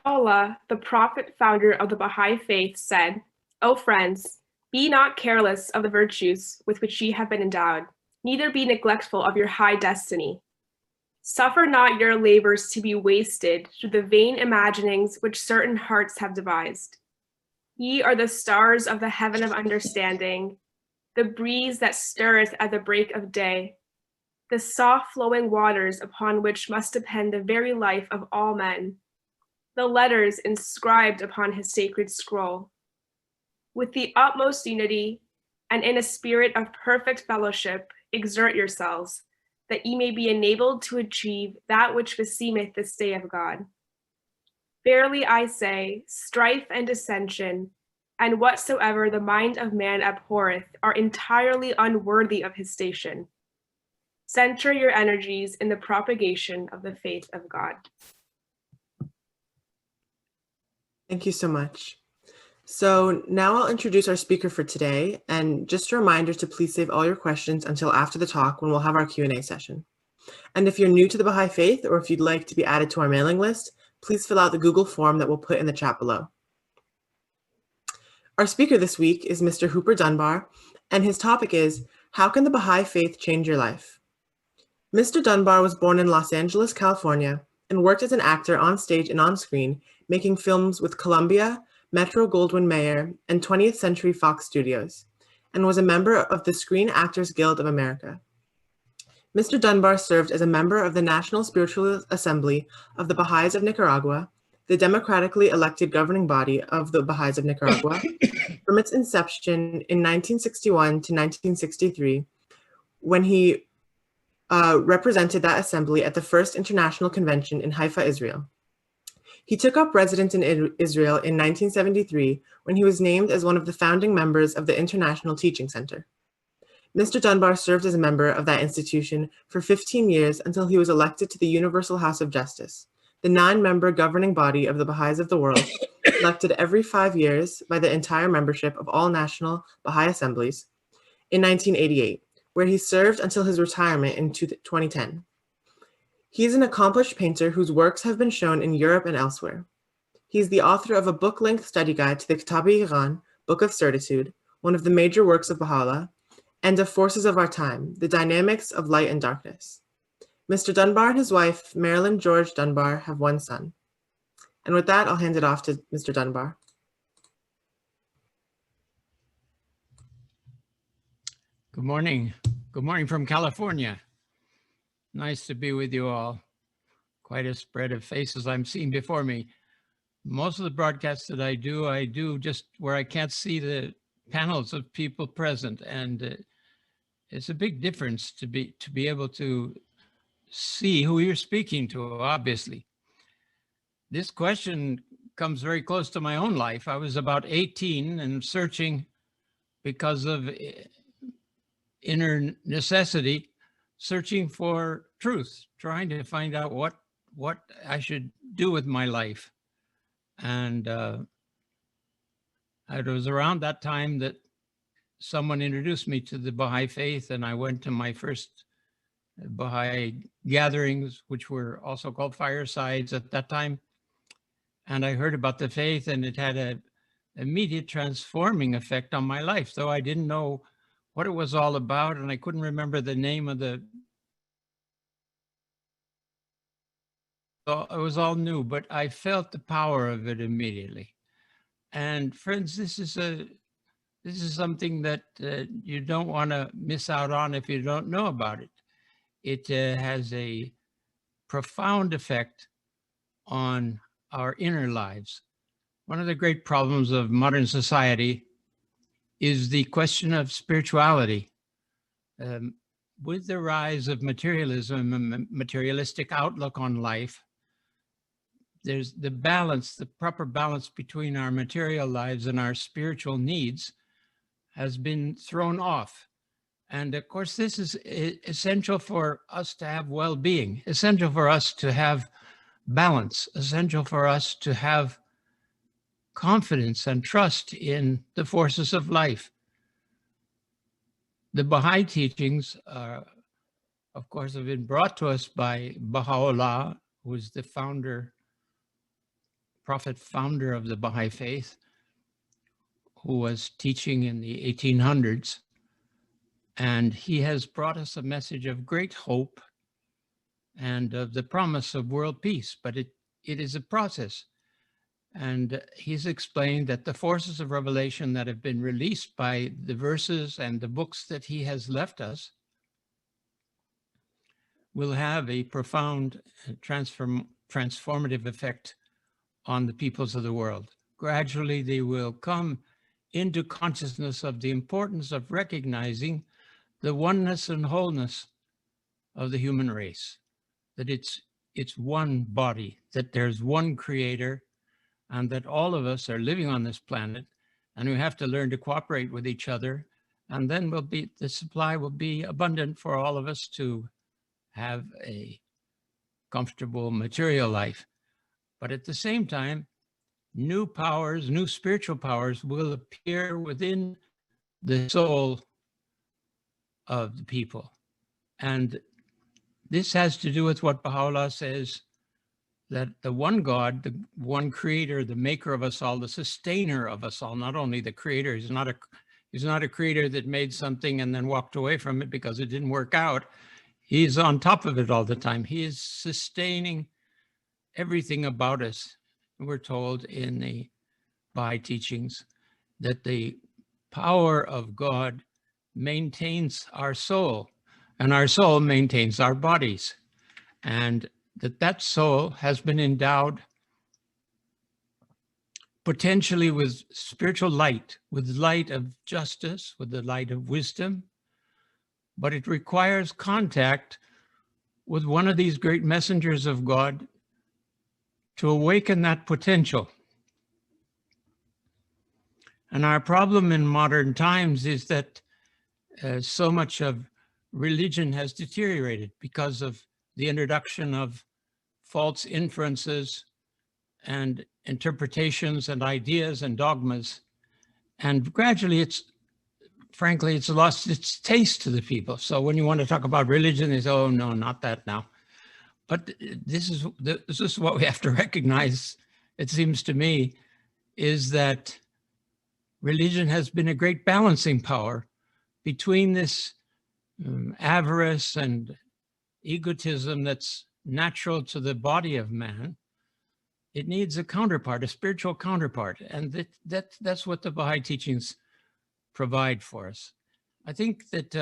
Bahá'u'lláh, the prophet founder of the Bahá'í Faith, said, "O friends, be not careless of the virtues with which ye have been endowed, neither be neglectful of your high destiny. Suffer not your labors to be wasted through the vain imaginings which certain hearts have devised. Ye are the stars of the heaven of understanding, the breeze that stirreth at the break of day, the soft flowing waters upon which must depend the very life of all men, the letters inscribed upon his sacred scroll. With the utmost unity and in a spirit of perfect fellowship, exert yourselves, that ye may be enabled to achieve that which beseemeth this day of God. Verily I say, strife and dissension, and whatsoever the mind of man abhorreth, are entirely unworthy of his station. Center your energies in the propagation of the faith of God." Thank you so much. So now I'll introduce our speaker for today, and just a reminder to please save all your questions until after the talk when we'll have our Q&A session. And if you're new to the Baha'i Faith, or if you'd like to be added to our mailing list, please fill out the Google form that we'll put in the chat below. Our speaker this week is Mr. Hooper Dunbar, and his topic is, "How can the Baha'i Faith change your life?" Mr. Dunbar was born in Los Angeles, California, and worked as an actor on stage and on screen, making films with Columbia, Metro-Goldwyn-Mayer, and 20th Century Fox Studios, and was a member of the Screen Actors Guild of America. Mr. Dunbar served as a member of the National Spiritual Assembly of the Baha'is of Nicaragua, the democratically elected governing body of the Baha'is of Nicaragua, from its inception in 1961 to 1963, when he represented that assembly at the First International Convention in Haifa, Israel. He took up residence in Israel in 1973 when he was named as one of the founding members of the International Teaching Center. Mr. Dunbar served as a member of that institution for 15 years until he was elected to the Universal House of Justice, the 9-member governing body of the Baha'is of the world, elected every 5 years by the entire membership of all national Baha'i assemblies, in 1988, where he served until his retirement in 2010. He is an accomplished painter whose works have been shown in Europe and elsewhere. He is the author of a book-length study guide to the Kitab-i-Iran, Book of Certitude, one of the major works of Baha'u'lláh, and of Forces of Our Time, the Dynamics of Light and Darkness. Mr. Dunbar and his wife, Marilyn George Dunbar, have one son. And with that, I'll hand it off to Mr. Dunbar. Good morning. Good morning from California. Nice to be with you all. Quite a spread of faces I'm seeing before me. Most of the broadcasts that I do just where I can't see the panels of people present, and it's a big difference to be able to see who you're speaking to, obviously. This question comes very close to my own life. I was about 18 and searching because of inner necessity, searching for truth, trying to find out what I should do with my life. And it was around that time that someone introduced me to the Baha'i Faith, and I went to my first Baha'i gatherings, which were also called firesides at that time. And I heard about the faith, and it had an immediate transforming effect on my life, though I didn't know what it was all about, and I couldn't remember the name of it was all new, but I felt the power of it immediately. And friends, this is something that you don't want to miss out on if you don't know about it. It has a profound effect on our inner lives. One of the great problems of modern society is the question of spirituality. With the rise of materialism and materialistic outlook on life, there's the proper balance between our material lives and our spiritual needs has been thrown off. And of course, this is essential for us to have well-being, essential for us to have balance, essential for us to have confidence and trust in the forces of life. The Baha'i teachings, of course, have been brought to us by Baha'u'lláh, who was the founder prophet founder of the Baha'i Faith, who was teaching in the 1800s. And he has brought us a message of great hope and of the promise of world peace, but it is a process. And he's explained that the forces of revelation that have been released by the verses and the books that he has left us will have a profound transformative effect on the peoples of the world. Gradually, they will come into consciousness of the importance of recognizing the oneness and wholeness of the human race, that it's one body, that there's one creator, and that all of us are living on this planet, and we have to learn to cooperate with each other, and then the supply will be abundant for all of us to have a comfortable material life. But at the same time, new powers, new spiritual powers will appear within the soul of the people. And this has to do with what Baha'u'lláh says, that the one God, the one creator, the maker of us all, the sustainer of us all, not only the creator, he's not a creator that made something and then walked away from it because it didn't work out. He's on top of it all the time. He is sustaining everything about us. We're told in the Baha'i teachings that the power of God maintains our soul, and our soul maintains our bodies, and that soul has been endowed potentially with spiritual light, with light of justice, with the light of wisdom, but it requires contact with one of these great messengers of God to awaken that potential. And our problem in modern times is that so much of religion has deteriorated because of the introduction of false inferences and interpretations and ideas and dogmas. And gradually, frankly, it's lost its taste to the people. So when you want to talk about religion, they say, oh, no, not that now. But this is what we have to recognize, it seems to me, is that religion has been a great balancing power between this avarice and egotism that's natural to the body of man. It needs a counterpart, a spiritual counterpart. And that's what the Baha'i teachings provide for us. I think that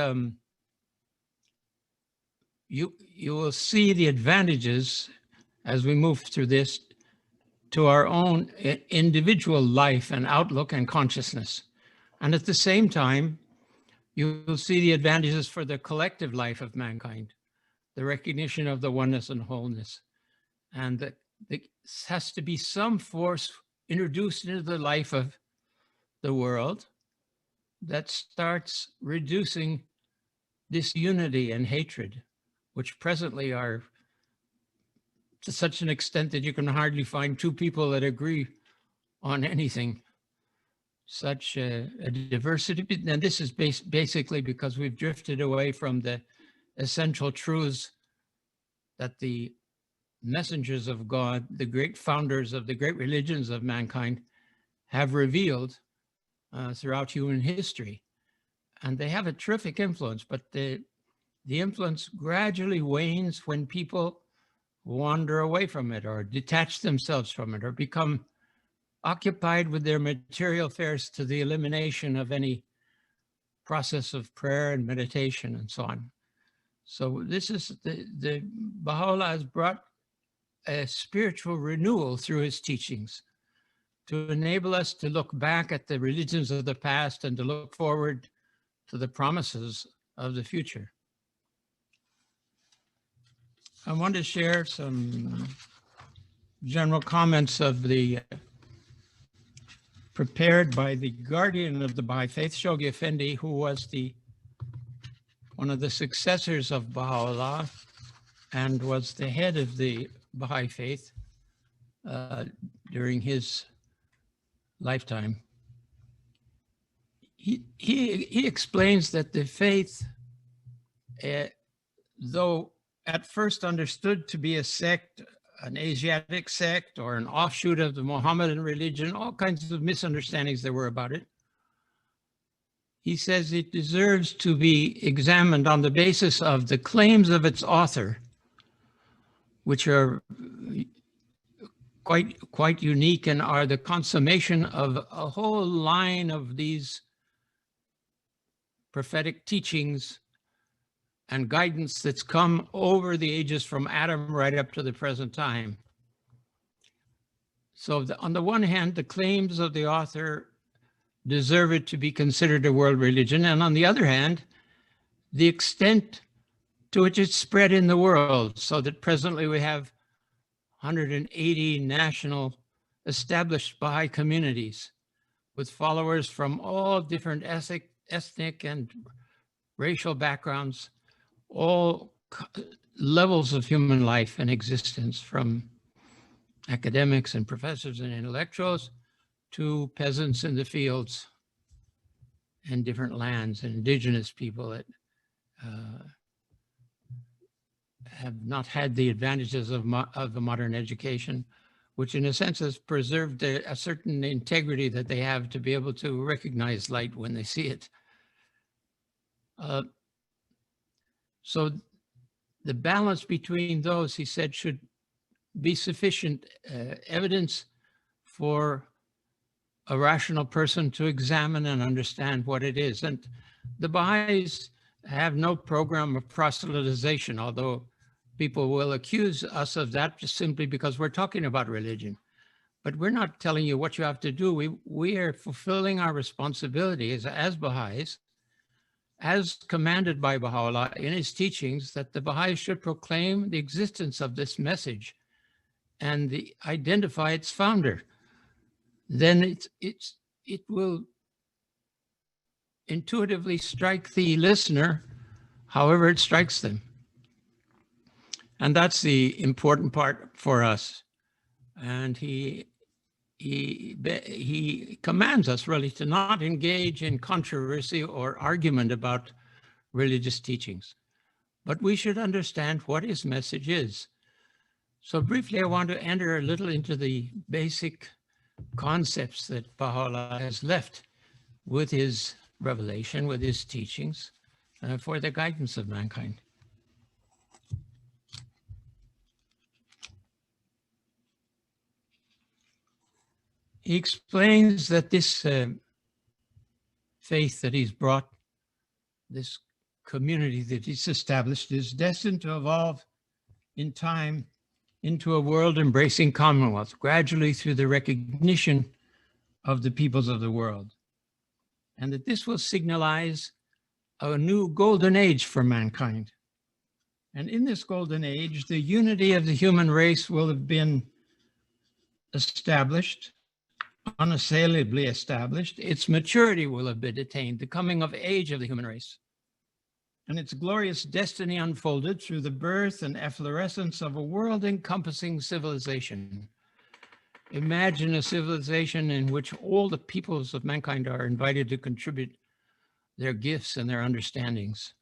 you will see the advantages as we move through this to our own individual life and outlook and consciousness. And at the same time, you will see the advantages for the collective life of mankind, the recognition of the oneness and wholeness. And that there has to be some force introduced into the life of the world that starts reducing disunity and hatred, which presently are to such an extent that you can hardly find two people that agree on anything. Such a diversity, and this is basically because we've drifted away from the essential truths that the messengers of God, the great founders of the great religions of mankind, have revealed throughout human history. And they have a terrific influence, but the influence gradually wanes when people wander away from it or detach themselves from it or become occupied with their material affairs to the elimination of any process of prayer and meditation and so on. So this is the Baha'u'lláh has brought a spiritual renewal through his teachings to enable us to look back at the religions of the past and to look forward to the promises of the future. I want to share some general comments of the prepared by the guardian of the Baha'i Faith, Shoghi Effendi, who was one of the successors of Baha'u'lláh and was the head of the Baha'i Faith during his lifetime. He explains that the faith, though at first understood to be a sect an Asiatic sect or an offshoot of the Mohammedan religion, all kinds of misunderstandings there were about it. He says it deserves to be examined on the basis of the claims of its author, which are quite unique and are the consummation of a whole line of these prophetic teachings and guidance that's come over the ages from Adam right up to the present time. So on the one hand, the claims of the author deserve it to be considered a world religion. And on the other hand, the extent to which it's spread in the world, so that presently we have 180 national established Baha'i communities with followers from all different ethnic and racial backgrounds, all levels of human life and existence, from academics and professors and intellectuals to peasants in the fields and different lands and indigenous people that have not had the advantages of the modern education, which in a sense has preserved a certain integrity that they have to be able to recognize light when they see it. So the balance between those, he said, should be sufficient evidence for a rational person to examine and understand what it is. And the Baha'is have no program of proselytization, although people will accuse us of that just simply because we're talking about religion. But we're not telling you what you have to do. We are fulfilling our responsibility as Baha'is, as commanded by Baha'u'lláh in his teachings, that the Baha'is should proclaim the existence of this message and identify its founder. Then it will intuitively strike the listener however it strikes them. And that's the important part for us. And he commands us really to not engage in controversy or argument about religious teachings, but we should understand what his message is. So briefly, I want to enter a little into the basic concepts that Baha'u'lláh has left with his revelation, with his teachings, for the guidance of mankind. He explains that this faith that he's brought, this community that he's established, is destined to evolve in time into a world-embracing commonwealth, gradually through the recognition of the peoples of the world. And that this will signalize a new golden age for mankind. And in this golden age, the unity of the human race will have been established, unassailably established. Its maturity will have been attained, the coming of age of the human race, and its glorious destiny unfolded through the birth and efflorescence of a world-encompassing civilization. Imagine a civilization in which all the peoples of mankind are invited to contribute their gifts and their understandings.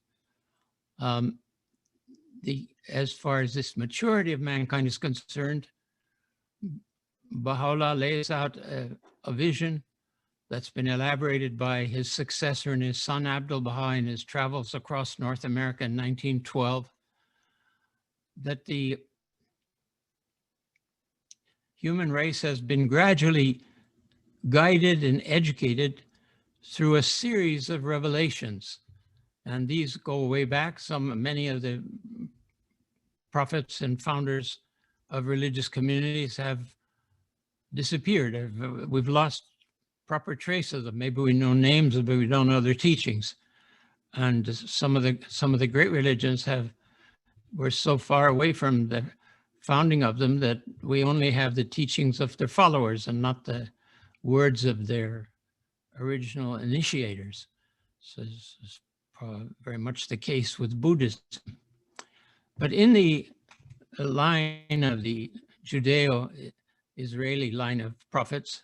As far as this maturity of mankind is concerned, Baha'u'lláh lays out a vision that's been elaborated by his successor and his son Abdul-Baha in his travels across North America in 1912, that the human race has been gradually guided and educated through a series of revelations. And these go way back. Many of the prophets and founders of religious communities have disappeared. We've lost proper trace of them. Maybe we know names, but we don't know their teachings. And some of the great religions were so far away from the founding of them that we only have the teachings of their followers and not the words of their original initiators. So this is very much the case with Buddhism. But in the line of the Judeo-Israeli line of prophets,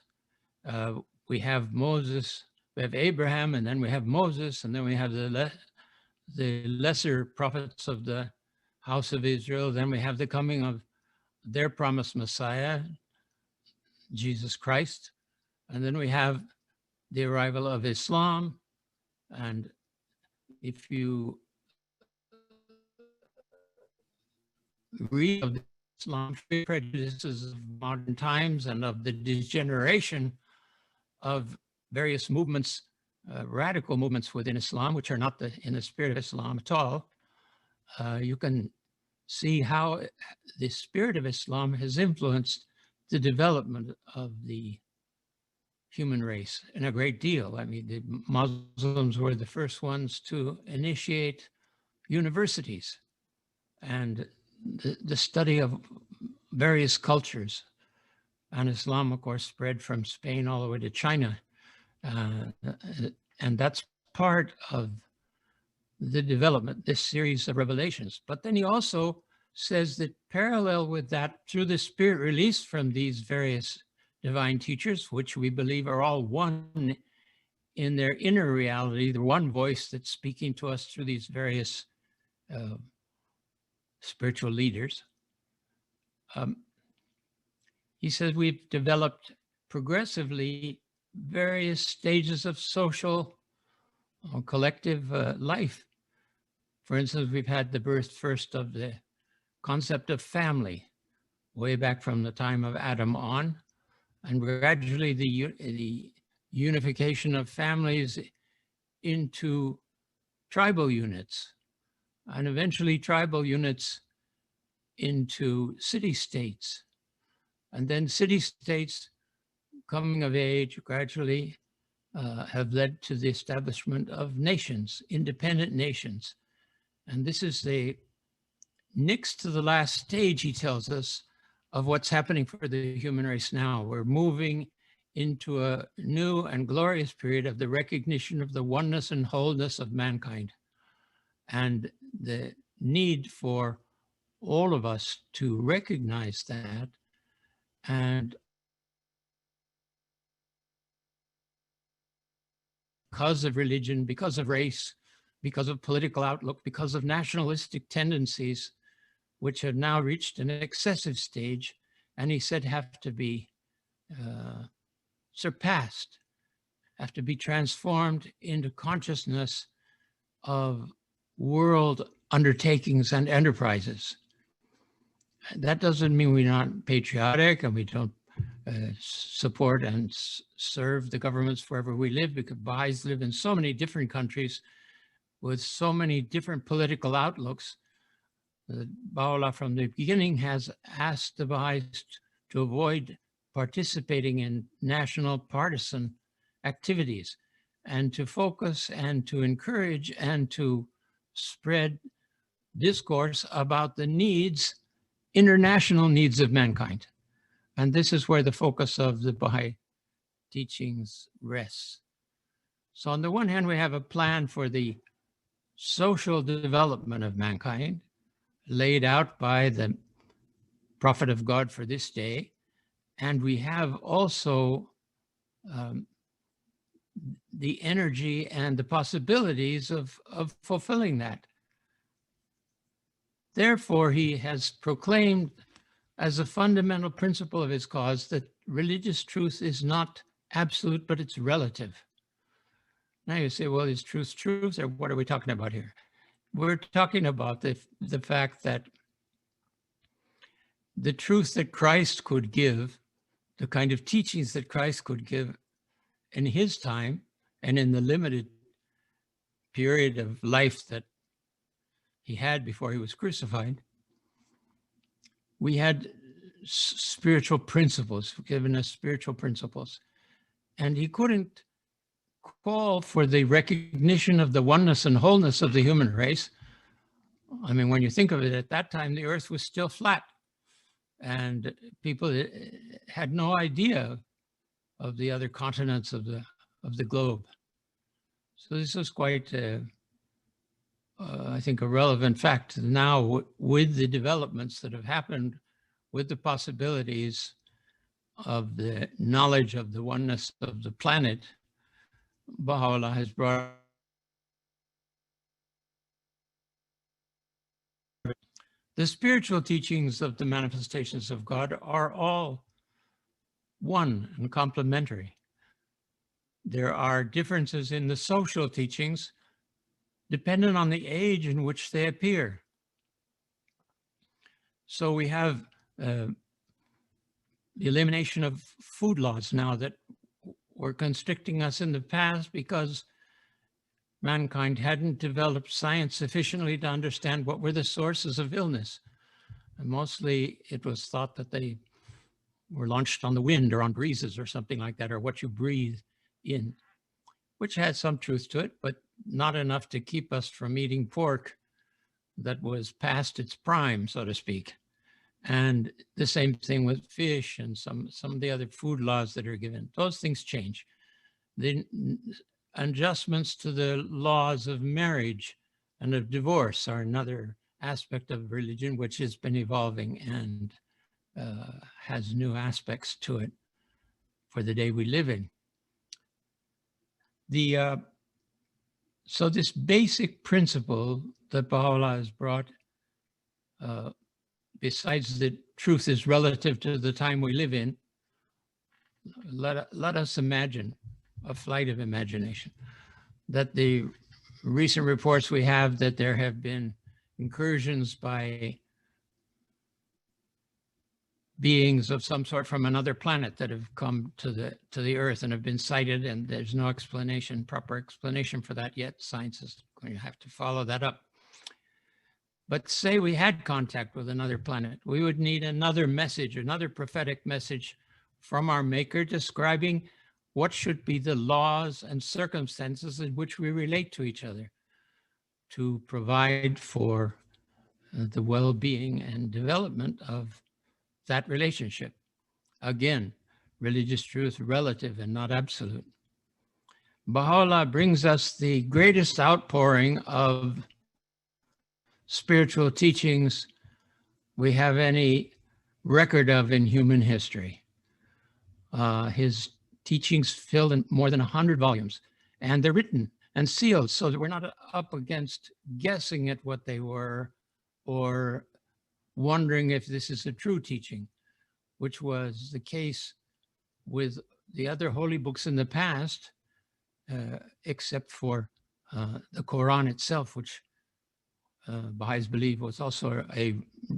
we have Moses, we have Abraham, and then we have Moses, and then we have the lesser prophets of the house of Israel. Then we have the coming of their promised Messiah, Jesus Christ. And then we have the arrival of Islam. And if you read of Islam, prejudices of modern times and of the degeneration of various movements, radical movements within Islam, which are not in the spirit of Islam at all, you can see how the spirit of Islam has influenced the development of the human race in a great deal. I mean, the Muslims were the first ones to initiate universities and the study of various cultures. And Islam, of course, spread from Spain all the way to China. And that's part of the development, this series of revelations. But then he also says that parallel with that, through the spirit released from these various divine teachers, which we believe are all one in their inner reality, the one voice that's speaking to us through these various spiritual leaders. He says we've developed progressively various stages of social or collective life. For instance, we've had the birth first of the concept of family, way back from the time of Adam on, and gradually the unification of families into tribal units, and eventually tribal units into city-states. And then city-states coming of age gradually have led to the establishment of nations, independent nations. And this is the next to the last stage, he tells us, of what's happening for the human race now. We're moving into a new and glorious period of the recognition of the oneness and wholeness of mankind, and the need for all of us to recognize that. And because of religion, because of race, because of political outlook, because of nationalistic tendencies, which have now reached an excessive stage, and he said have to be surpassed, have to be transformed into consciousness of world undertakings and enterprises. That doesn't mean we're not patriotic and we don't support and serve the governments wherever we live, because Baha'is live in so many different countries with so many different political outlooks. Baha'u'lláh from the beginning has asked the Baha'is to avoid participating in national partisan activities and to focus and to encourage and to spread discourse about the needs, international needs of mankind. And this is where the focus of the Baha'i teachings rests. So on the one hand, we have a plan for the social development of mankind laid out by the prophet of God for this day. And we have also the energy and the possibilities of fulfilling that. Therefore, he has proclaimed as a fundamental principle of his cause that religious truth is not absolute, but it's relative. Now you say, well, is truth truth, or what are we talking about here? We're talking about the fact that the truth that Christ could give, the kind of teachings that Christ could give in his time and in the limited period of life that he had before he was crucified, we had spiritual principles, given us spiritual principles. And he couldn't call for the recognition of the oneness and wholeness of the human race. I mean, when you think of it, at that time, the earth was still flat and people had no idea of the other continents of the globe. So this is quite, I think, a relevant fact now with the developments that have happened, with the possibilities of the knowledge of the oneness of the planet. Baha'u'lláh has brought The spiritual teachings of the manifestations of God are all one and complementary. There are differences in the social teachings dependent on the age in which they appear. So we have the elimination of food laws now that were constricting us in the past because mankind hadn't developed science sufficiently to understand what were the sources of illness. And mostly it was thought that they were launched on the wind or on breezes or something like that, or what you breathe in, which had some truth to it, but not enough to keep us from eating pork that was past its prime, so to speak. And the same thing with fish and some of the other food laws that are given. Those things change. The adjustments to the laws of marriage and of divorce are another aspect of religion which has been evolving and has new aspects to it for the day we live in. So this basic principle that Baha'u'lláh has brought, besides that truth is relative to the time we live in, let us imagine a flight of imagination, that the recent reports we have that there have been incursions by beings of some sort from another planet that have come to the Earth and have been sighted, and there's no proper explanation for that yet. Science is going to have to follow that up. But say we had contact with another planet, we would need another message, another prophetic message from our Maker describing what should be the laws and circumstances in which we relate to each other to provide for the well-being and development of that relationship. Again, religious truth relative and not absolute. Baha'u'lláh brings us the greatest outpouring of spiritual teachings we have any record of in human history. His teachings fill in more than 100 volumes, and they're written and sealed so that we're not up against guessing at what they were or wondering if this is a true teaching, which was the case with the other holy books in the past, except for the Quran itself, which Baha'is believe was also a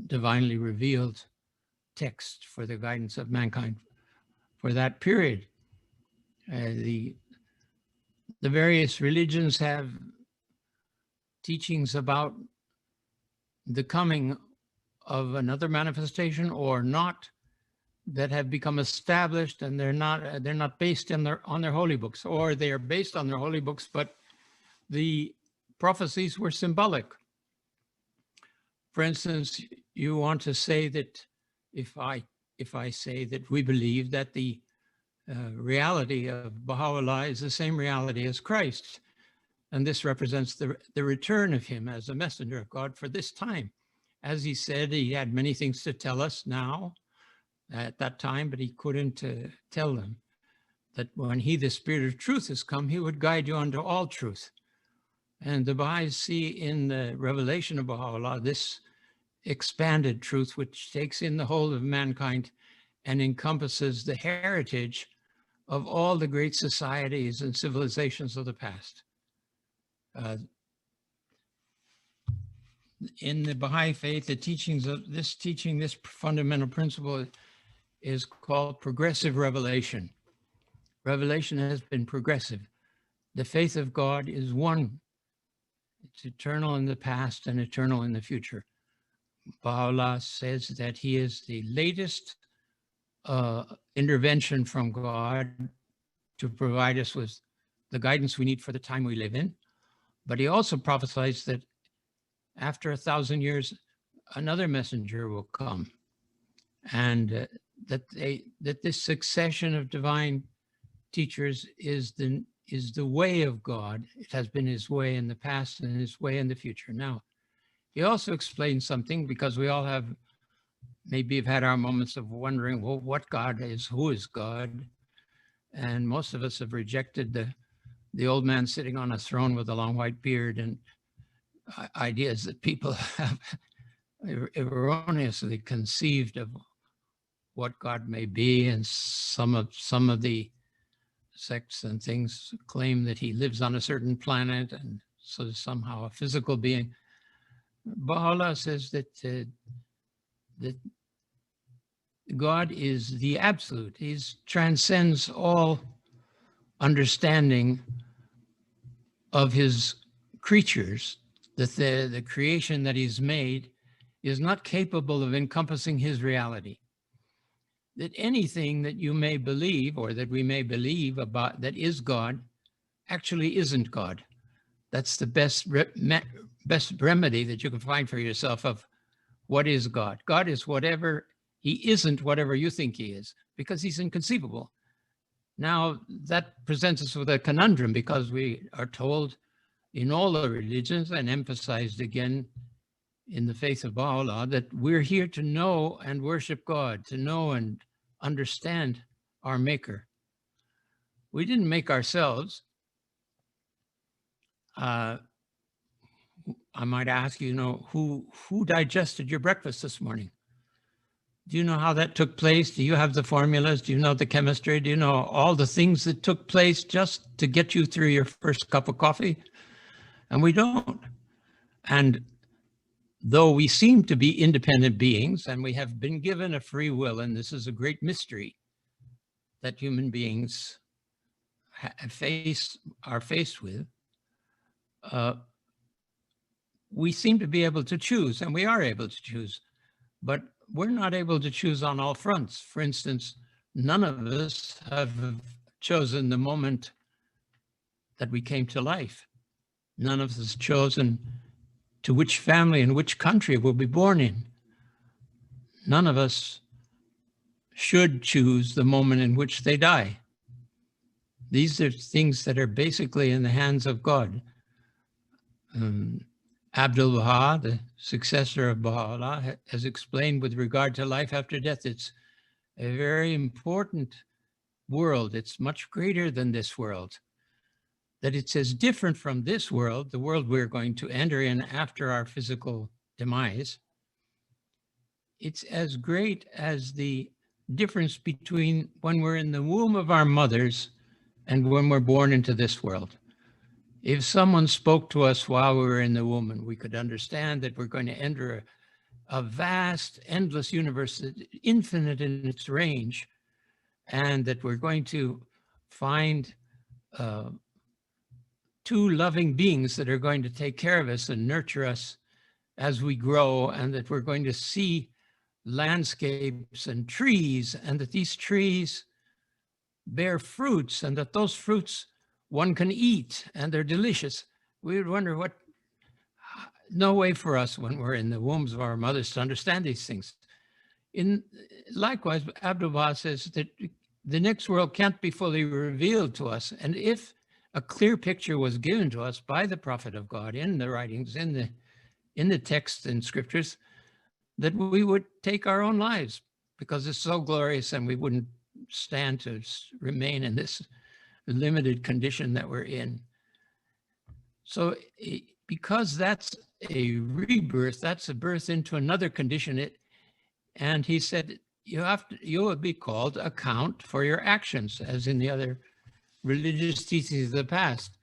divinely revealed text for the guidance of mankind for that period. The various religions have teachings about the coming of another manifestation or not that have become established, and they're not based on their holy books, or they are based on their holy books, but the prophecies were symbolic. For instance, you want to say that if I say that we believe that the reality of Baha'u'lláh is the same reality as Christ, and this represents the return of him as a messenger of God for this time. As he said, he had many things to tell us now at that time, but he couldn't tell them that when he, the Spirit of truth, has come, he would guide you unto all truth. And the Baha'is see in the revelation of Baha'u'lláh this expanded truth, which takes in the whole of mankind and encompasses the heritage of all the great societies and civilizations of the past. In the Bahá'í Faith, the teachings of this fundamental principle is called progressive revelation. Revelation has been progressive. The faith of God is one. It's eternal in the past and eternal in the future. Baha'u'lláh says that he is the latest intervention from God to provide us with the guidance we need for the time we live in. But he also prophesies that after 1,000 years, another messenger will come, and that this succession of divine teachers is the way of God. It has been his way in the past and his way in the future. Now, he also explains something, because we all have had our moments of wondering, well, what God is, who is God? And most of us have rejected the old man sitting on a throne with a long white beard and ideas that people have erroneously conceived of what God may be, and some of the sects and things claim that he lives on a certain planet and so somehow a physical being. Baha'u'lláh says that that God is the absolute. He transcends all understanding of his creatures, that the creation that he's made is not capable of encompassing his reality. That anything that you may believe or that we may believe about that is God actually isn't God. That's the best remedy that you can find for yourself of what is God. God is whatever, he isn't whatever you think he is, because he's inconceivable. Now, that presents us with a conundrum, because we are told in all the religions, and emphasized again in the faith of Baha'u'lláh, that we're here to know and worship God, to know and understand our Maker. We didn't make ourselves. I might ask you, who digested your breakfast this morning? Do you know how that took place? Do you have the formulas? Do you know the chemistry? Do you know all the things that took place just to get you through your first cup of coffee? And we don't. And though we seem to be independent beings, and we have been given a free will, and this is a great mystery that human beings are faced with, we seem to be able to choose, and we are able to choose, but we're not able to choose on all fronts. For instance, none of us have chosen the moment that we came to life. None of us has chosen to which family and which country we'll be born in. None of us should choose the moment in which they die. These are things that are basically in the hands of God. Abdul-Baha, the successor of Baha'u'lláh, has explained with regard to life after death, it's a very important world. It's much greater than this world. That it's as different from this world, the world we're going to enter in after our physical demise. It's as great as the difference between when we're in the womb of our mothers and when we're born into this world. If someone spoke to us while we were in the womb, and we could understand that we're going to enter a vast, endless universe, infinite in its range, and that we're going to find two loving beings that are going to take care of us and nurture us as we grow, and that we're going to see landscapes and trees, and that these trees bear fruits, and that those fruits one can eat, and they're delicious. We would wonder no way for us when we're in the wombs of our mothers to understand these things. Likewise, Abdul-Baha says that the next world can't be fully revealed to us. And if a clear picture was given to us by the prophet of God in the writings, in the texts and scriptures, that we would take our own lives because it's so glorious, and we wouldn't stand to remain in this limited condition that we're in. So because that's a rebirth, that's a birth into another condition. And he said, you will be called to account for your actions, as in the other religious teachings of the past,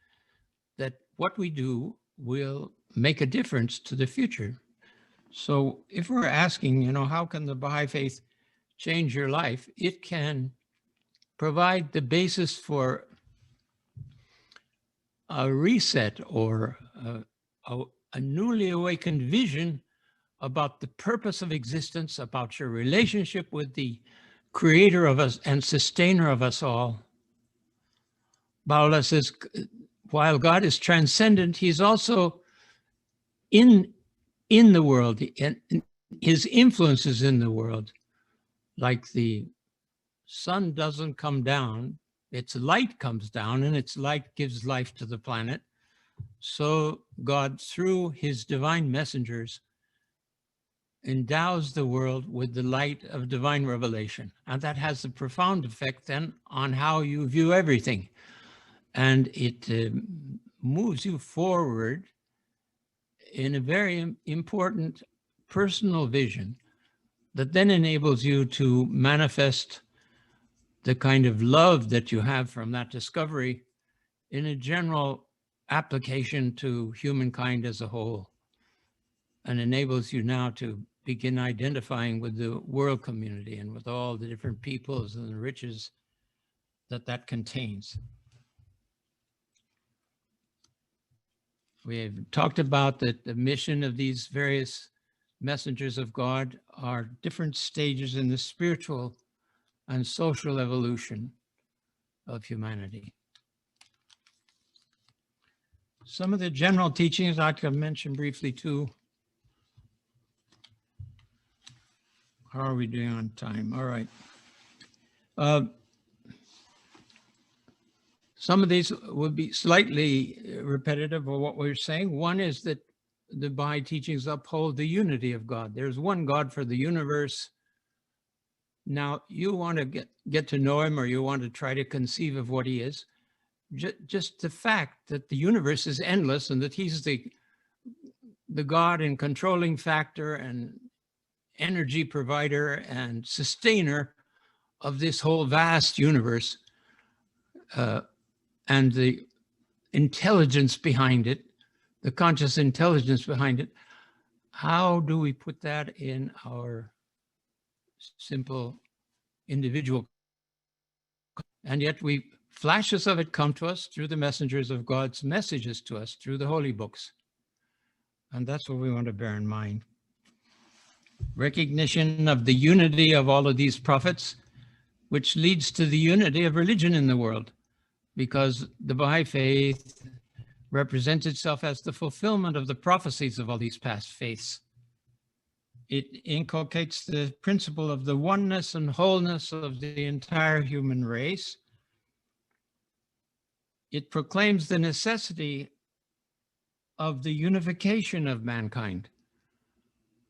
that what we do will make a difference to the future. So if we're asking, how can the Baha'i Faith change your life? It can provide the basis for a reset or a newly awakened vision about the purpose of existence, about your relationship with the creator of us and sustainer of us all. Baha'u'lláh says, while God is transcendent, he's also in the world, and his influence is in the world. Like the sun doesn't come down, its light comes down, and its light gives life to the planet. So God, through his divine messengers, endows the world with the light of divine revelation. And that has a profound effect then on how you view everything. And it moves you forward in a very important personal vision that then enables you to manifest the kind of love that you have from that discovery in a general application to humankind as a whole, and enables you now to begin identifying with the world community and with all the different peoples and the riches that that contains. We have talked about that the mission of these various messengers of God are different stages in the spiritual and social evolution of humanity. Some of the general teachings I'd like to mention briefly too. How are we doing on time? All right. Some of these would be slightly repetitive of what we're saying. One is that the Baha'i teachings uphold the unity of God. There's one God for the universe. Now, you want to get to know him, or you want to try to conceive of what he is. Just the fact that the universe is endless and that he's the God and controlling factor and energy provider and sustainer of this whole vast universe, and the intelligence behind it, the conscious intelligence behind it. How do we put that in our simple individual? And yet flashes of it come to us through the messengers of God's messages to us through the holy books. And that's what we want to bear in mind. Recognition of the unity of all of these prophets, which leads to the unity of religion in the world, because the Baha'i Faith represents itself as the fulfillment of the prophecies of all these past faiths. It inculcates the principle of the oneness and wholeness of the entire human race. It proclaims the necessity of the unification of mankind,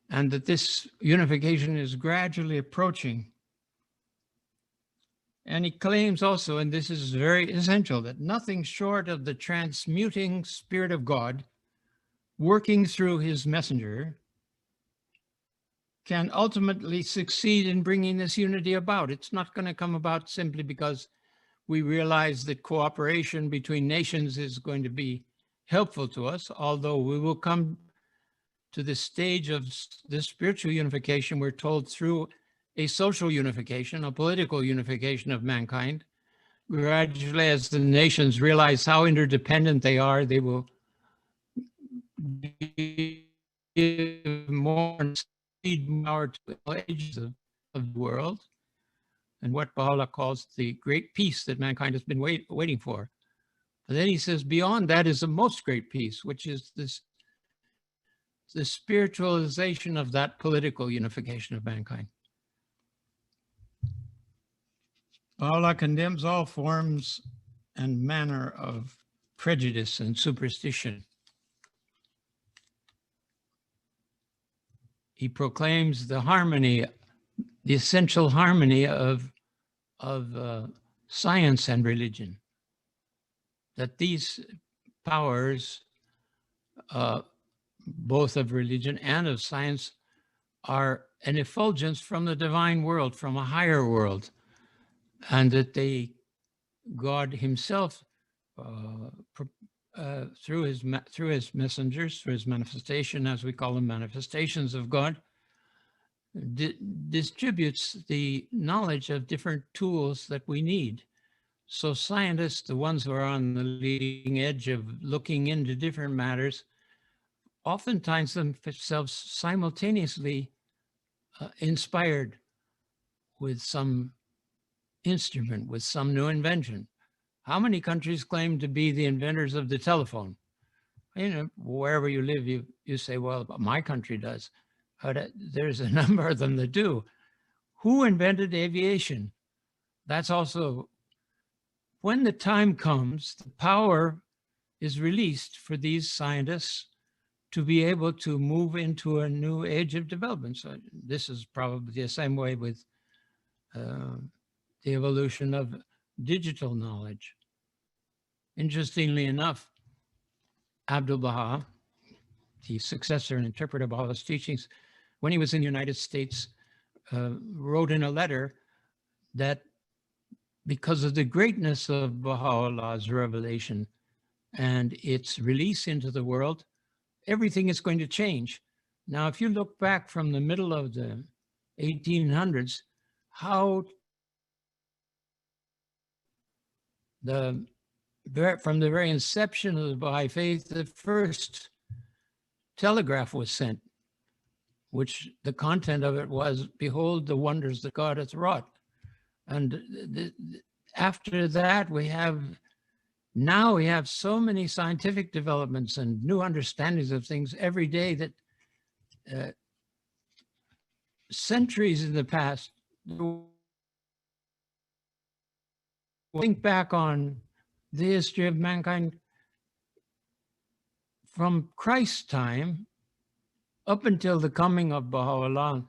and that this unification is gradually approaching. And he claims also, and this is very essential, that nothing short of the transmuting Spirit of God working through his messenger can ultimately succeed in bringing this unity about. It's not going to come about simply because we realize that cooperation between nations is going to be helpful to us, although we will come to the stage of this spiritual unification, we're told, through a social unification, a political unification of mankind. Gradually, as the nations realize how interdependent they are, they will give more and speed power to the edges of the world, and what Baha'u'lláh calls the great peace that mankind has been waiting for. But then he says, beyond that is the most great peace, which is the spiritualization of that political unification of mankind. Baha'u'lláh condemns all forms and manner of prejudice and superstition. He proclaims the harmony, the essential harmony of science and religion, that these powers, both of religion and of science, are an effulgence from the divine world, from a higher world, and that God himself, through his messengers, through his manifestation, as we call them, manifestations of God, distributes the knowledge of different tools that we need. So scientists, the ones who are on the leading edge of looking into different matters, oftentimes themselves simultaneously inspired with some instrument, with some new invention. How many countries claim to be the inventors of the telephone? You know, wherever you live, you say, well, my country does. But there's a number of them that do. Who invented aviation? That's also, when the time comes, the power is released for these scientists to be able to move into a new age of development. So this is probably the same way with the evolution of digital knowledge. Interestingly enough, Abdul Baha, the successor and interpreter of Baha'u'llah's teachings, when he was in the United States, wrote in a letter that because of the greatness of Baha'u'llah's revelation and its release into the world, everything is going to change. Now, if you look back from the middle of the 1800s, how from the very inception of the Baha'i Faith, the first telegraph was sent, which the content of it was, "Behold the wonders that God hath wrought." And after that, we have so many scientific developments and new understandings of things every day that centuries in the past, think back on the history of mankind from Christ's time up until the coming of Baha'u'lláh.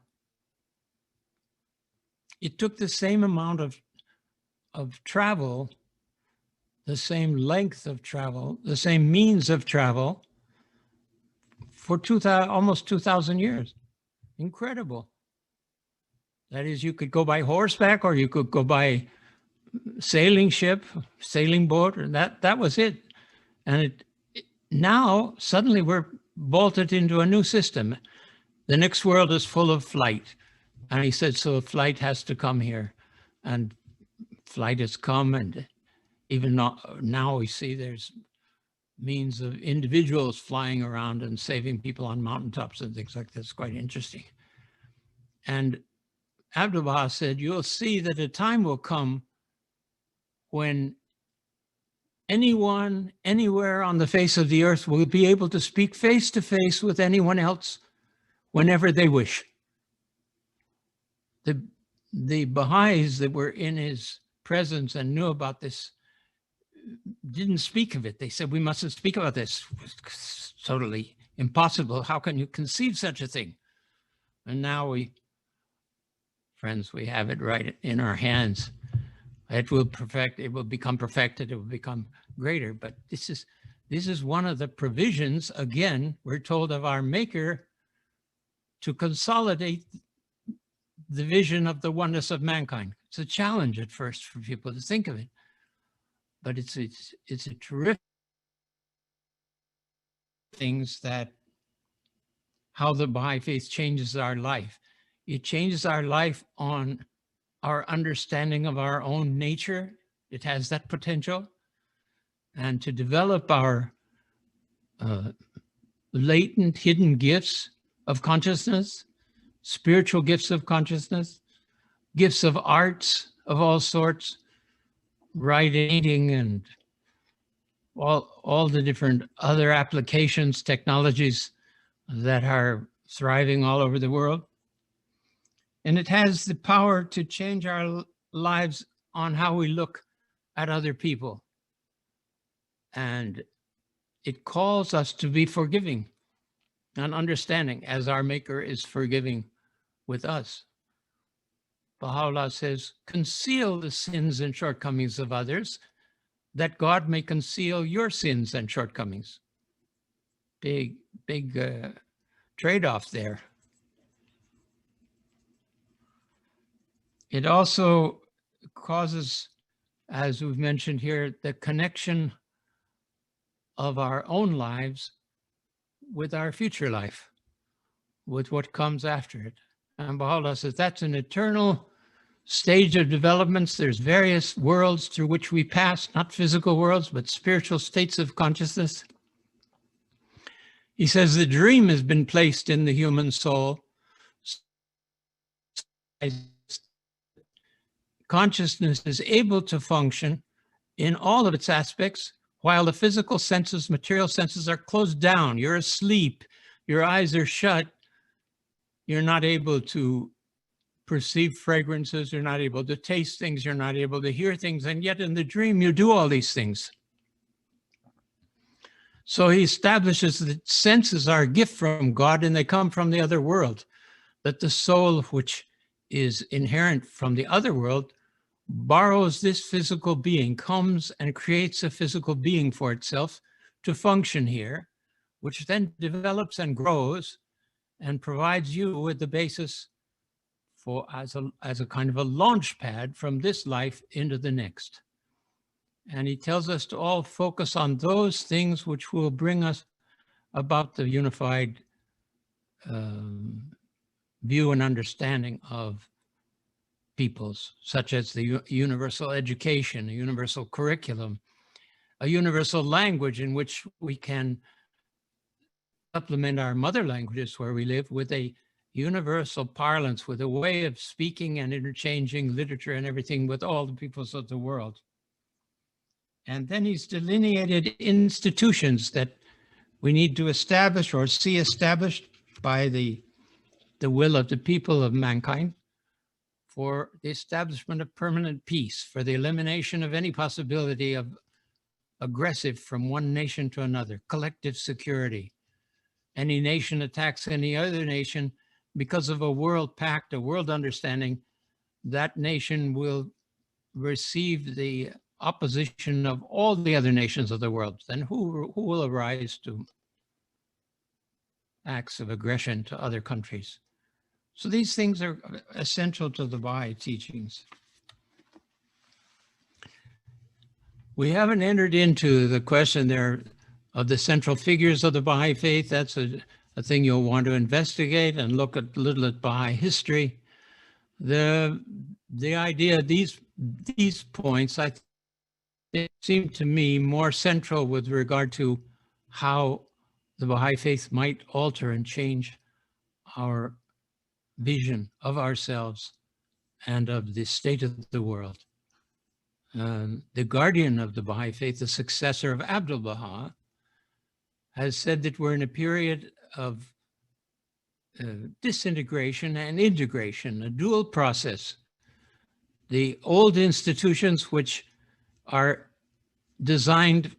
It took the same amount of travel, the same length of travel, the same means of travel for almost 2,000 years. Incredible. That is, you could go by horseback or you could go by sailing ship, sailing boat, and that was it. And now suddenly we're bolted into a new system. The next world is full of flight. And he said, so flight has to come here. And flight has come, and even now we see there's means of individuals flying around and saving people on mountaintops and things like this. Quite interesting. And Abdu'l-Baha said, you'll see that a time will come when anyone, anywhere on the face of the earth will be able to speak face to face with anyone else whenever they wish. The Baha'is that were in his presence and knew about this didn't speak of it. They said, we mustn't speak about this. It's totally impossible. How can you conceive such a thing? And now friends, we have it right in our hands. It will become perfected, it will become greater. But this is one of the provisions, again, we're told of our Maker to consolidate the vision of the oneness of mankind. It's a challenge at first for people to think of it, but it's a terrific things that how the Baha'i Faith changes our life. It changes our life on our understanding of our own nature. It has that potential. And to develop our latent, hidden gifts of consciousness, spiritual gifts of consciousness, gifts of arts of all sorts, writing, and all the different other applications, technologies that are thriving all over the world. And it has the power to change our lives on how we look at other people. And it calls us to be forgiving and understanding as our Maker is forgiving with us. Baha'u'lláh says, conceal the sins and shortcomings of others, that God may conceal your sins and shortcomings. Big trade-off there. It also causes, as we've mentioned here, the connection of our own lives with our future life, with what comes after it. And Baha'u'lláh says that's an eternal stage of developments. There's various worlds through which we pass, not physical worlds, but spiritual states of consciousness. He says the dream has been placed in the human soul. Consciousness is able to function in all of its aspects while the physical senses, material senses are closed down. You're asleep, your eyes are shut, you're not able to perceive fragrances, you're not able to taste things, you're not able to hear things, and yet in the dream you do all these things. So he establishes that senses are a gift from God and they come from the other world, that the soul, which is inherent from the other world, borrows this physical being, comes and creates a physical being for itself to function here, which then develops and grows and provides you with the basis for as a kind of a launch pad from this life into the next. And he tells us to all focus on those things which will bring us about the unified view and understanding of peoples, such as the universal education, a universal curriculum, a universal language in which we can supplement our mother languages where we live with a universal parlance, with a way of speaking and interchanging literature and everything with all the peoples of the world. And then he's delineated institutions that we need to establish or see established by the will of the people of mankind for the establishment of permanent peace, for the elimination of any possibility of aggressive from one nation to another, collective security. Any nation attacks any other nation because of a world pact, a world understanding, that nation will receive the opposition of all the other nations of the world. Then who will arise to acts of aggression to other countries? So these things are essential to the Baha'i teachings. We haven't entered into the question there of the central figures of the Baha'i faith. That's a thing you'll want to investigate and look at a little at Baha'i history. The idea of these points, I think, seem to me more central with regard to how the Baha'i faith might alter and change our vision of ourselves and of the state of the world. The guardian of the Baha'i faith, the successor of Abdu'l-Baha, has said that we're in a period of disintegration and integration, a dual process. The old institutions which are designed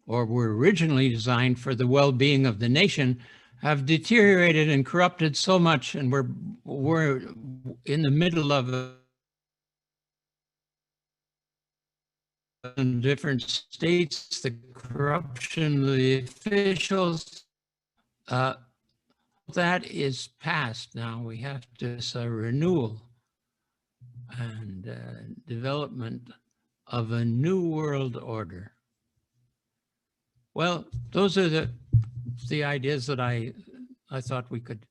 or were originally designed for the well-being of the nation have deteriorated and corrupted so much, and we're in the middle of in different states, the corruption, the officials, that is past now. We have to a renewal and development of a new world order. Well, those are the ideas that I thought we could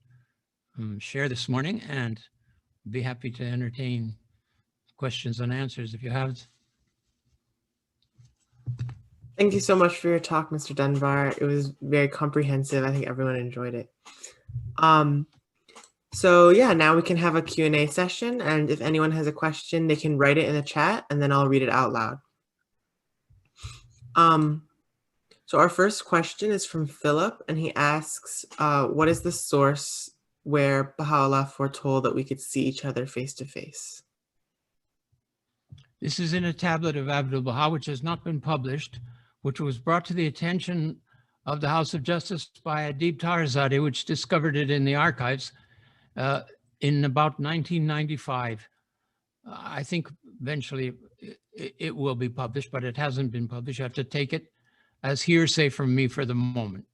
share this morning, and be happy to entertain questions and answers if you have. Thank you so much for your talk, Mr. Dunbar. It was very comprehensive. I think everyone enjoyed it. So yeah, now we can have a Q&A session, and if anyone has a question, they can write it in the chat, and then I'll read it out loud. So our first question is from Philip, and he asks, what is the source where Baha'u'lláh foretold that we could see each other face to face? This is in a tablet of Abdu'l-Baha, which has not been published, which was brought to the attention of the House of Justice by Adib Taherzadeh, which discovered it in the archives in about 1995. I think eventually it will be published, but it hasn't been published. You have to take it as hearsay from me for the moment.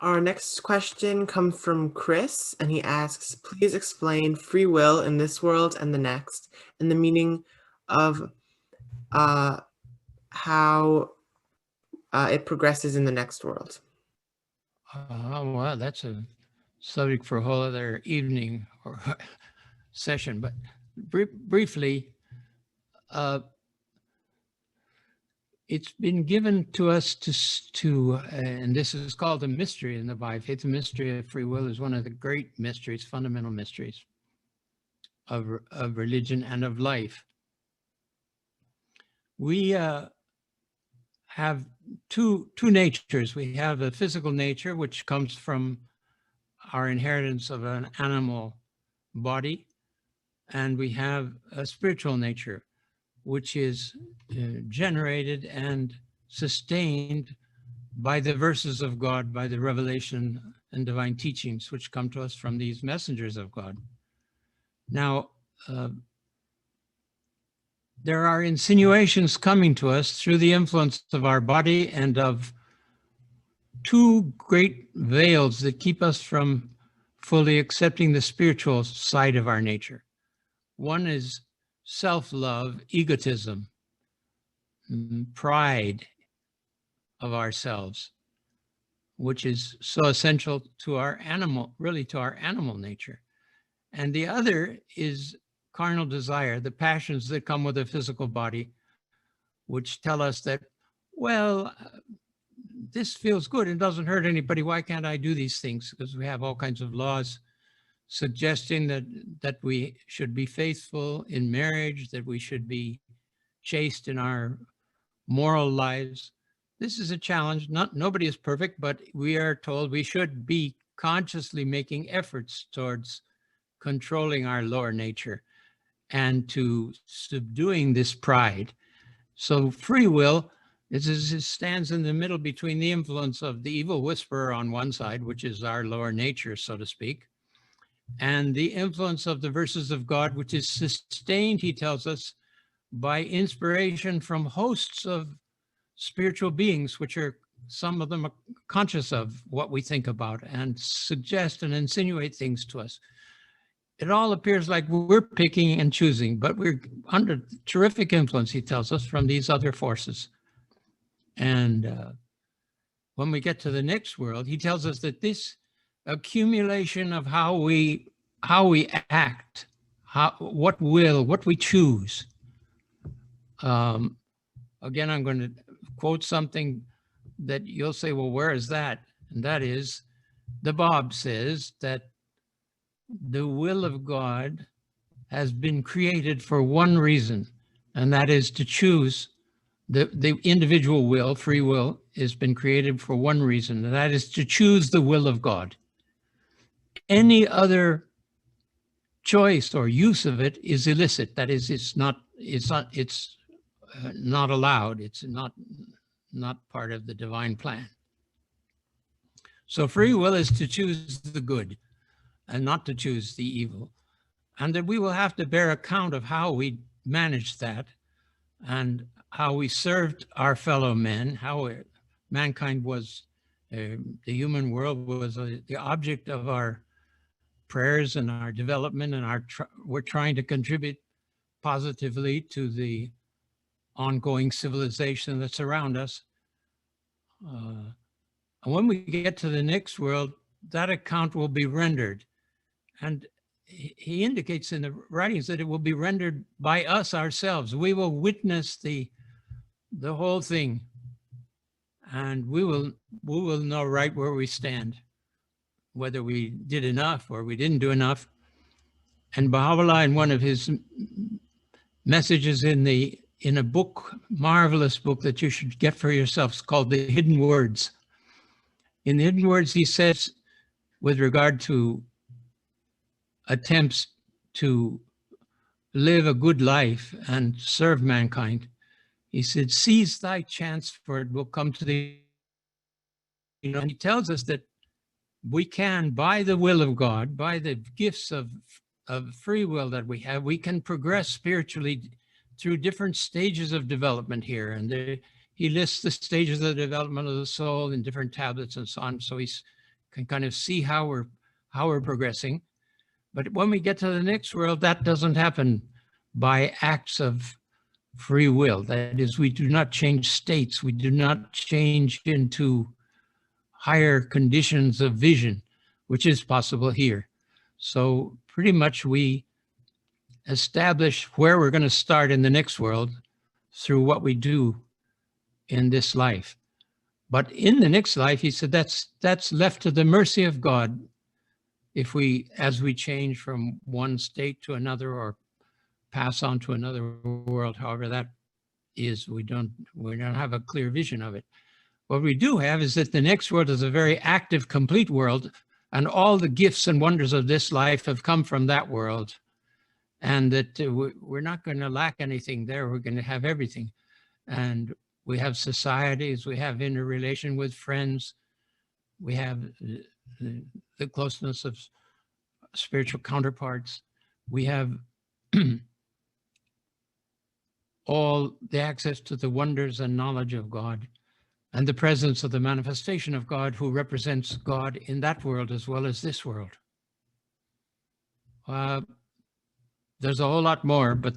Our next question comes from Chris, and he asks, please explain free will in this world and the next, and the meaning of how it progresses in the next world. Well, that's a subject for a whole other evening or session, but briefly, it's been given to us to and this is called a mystery in the Baha'i faith. The mystery of free will is one of the great mysteries, fundamental mysteries of religion and of life. We have two natures. We have a physical nature, which comes from our inheritance of an animal body, and we have a spiritual nature, which is generated and sustained by the verses of God, by the revelation and divine teachings which come to us from these messengers of God. Now, there are insinuations coming to us through the influence of our body and of two great veils that keep us from fully accepting the spiritual side of our nature. One is self-love, egotism, pride of ourselves, which is so essential to our animal, really to our animal nature. And the other is carnal desire, the passions that come with a physical body, which tell us that, well, this feels good and doesn't hurt anybody. Why can't I do these things? Because we have all kinds of laws suggesting that we should be faithful in marriage, that we should be chaste in our moral lives. This is a challenge. Nobody is perfect, but we are told we should be consciously making efforts towards controlling our lower nature and to subduing this pride. So free will it stands in the middle between the influence of the evil whisperer on one side, which is our lower nature, so to speak, and the influence of the verses of God, which is sustained, he tells us, by inspiration from hosts of spiritual beings, which are, some of them are conscious of what we think about and suggest and insinuate things to us. It all appears like we're picking and choosing, but we're under terrific influence, he tells us, from these other forces. And when we get to the next world, he tells us that this accumulation of how we act, what we choose. Again, I'm going to quote something that you'll say, well, where is that? And that is, the Bob says that the will of God has been created for one reason, and that is to choose. The individual will, free will, has been created for one reason, and that is to choose the will of God. Any other choice or use of it is illicit. That is, it's not allowed. It's not part of the divine plan. So free will is to choose the good and not to choose the evil, and that we will have to bear account of how we managed that and how we served our fellow men, how mankind was, the human world was the object of our prayers and our development, and we're trying to contribute positively to the ongoing civilization that's around us. And when we get to the next world, that account will be rendered. And he indicates in the writings that it will be rendered by us ourselves. We will witness the whole thing, and we will know right where we stand, whether we did enough or we didn't do enough. And Baha'u'lláh, in one of his messages in a book, marvelous book that you should get for yourselves, called The Hidden Words. In The Hidden Words, he says, with regard to attempts to live a good life and serve mankind, he said, seize thy chance, for it will come to thee. And he tells us that we can, by the will of God, by the gifts of free will that we have, we can progress spiritually through different stages of development here. And he lists the stages of the development of the soul in different tablets and so on, so he can kind of see how we're progressing. But when we get to the next world, that doesn't happen by acts of free will. That is, we do not change states. We do not change into higher conditions of vision, which is possible here. So pretty much we establish where we're going to start in the next world through what we do in this life. But in the next life, he said, that's left to the mercy of God. As we change from one state to another or pass on to another world, however that is, we don't have a clear vision of it. What we do have is that the next world is a very active, complete world, and all the gifts and wonders of this life have come from that world, and that we're not going to lack anything there. We're going to have everything. And we have societies, we have interrelation with friends, we have the closeness of spiritual counterparts. We have all the access to the wonders and knowledge of God. and the presence of the manifestation of God, who represents God in that world as well as this world. There's a whole lot more, but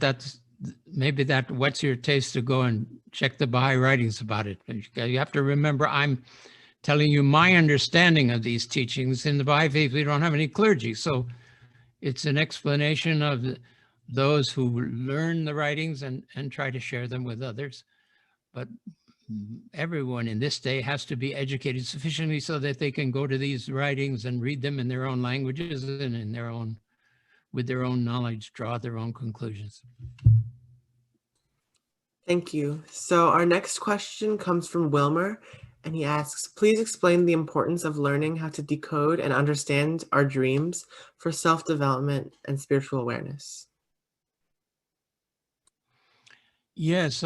maybe that whets your taste to go and check the Baha'i writings about it. You have to remember, I'm telling you my understanding of these teachings. In the Baha'i Faith, we don't have any clergy, so it's an explanation of those who learn the writings and try to share them with others. But everyone in this day has to be educated sufficiently so that they can go to these writings and read them in their own languages and in their own, with their own knowledge, draw their own conclusions. Thank you. So our next question comes from Wilmer, and he asks, please explain the importance of learning how to decode and understand our dreams for self-development and spiritual awareness. Yes,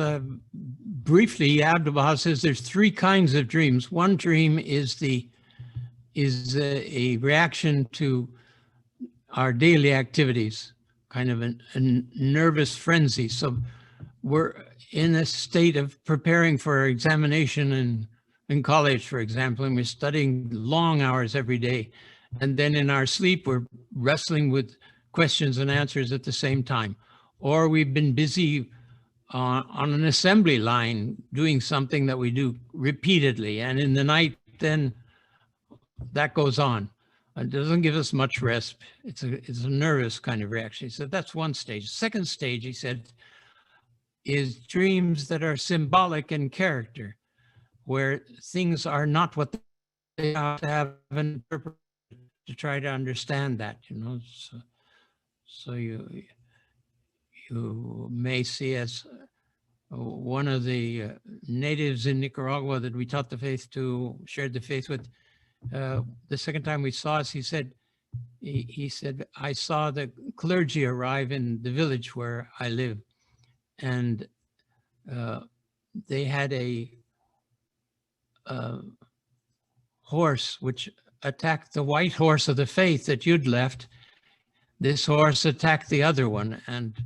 briefly, Abdu'l-Baha says there's three kinds of dreams. One dream is a reaction to our daily activities, kind of a nervous frenzy. So we're in a state of preparing for our examination in college, for example, and we're studying long hours every day. And then in our sleep, we're wrestling with questions and answers at the same time. Or we've been busy on an assembly line doing something that we do repeatedly. And in the night, then that goes on. It doesn't give us much rest. It's a nervous kind of reaction. He said that's one stage. Second stage, he said, is dreams that are symbolic in character, where things are not what they have to have an interpreter to try to understand that, you know. So you may see as one of the natives in Nicaragua that we taught the faith to, shared the faith with. The second time we saw us, he said, I saw the clergy arrive in the village where I live, and they had a horse which attacked the white horse of the faith that you'd left. This horse attacked the other one, and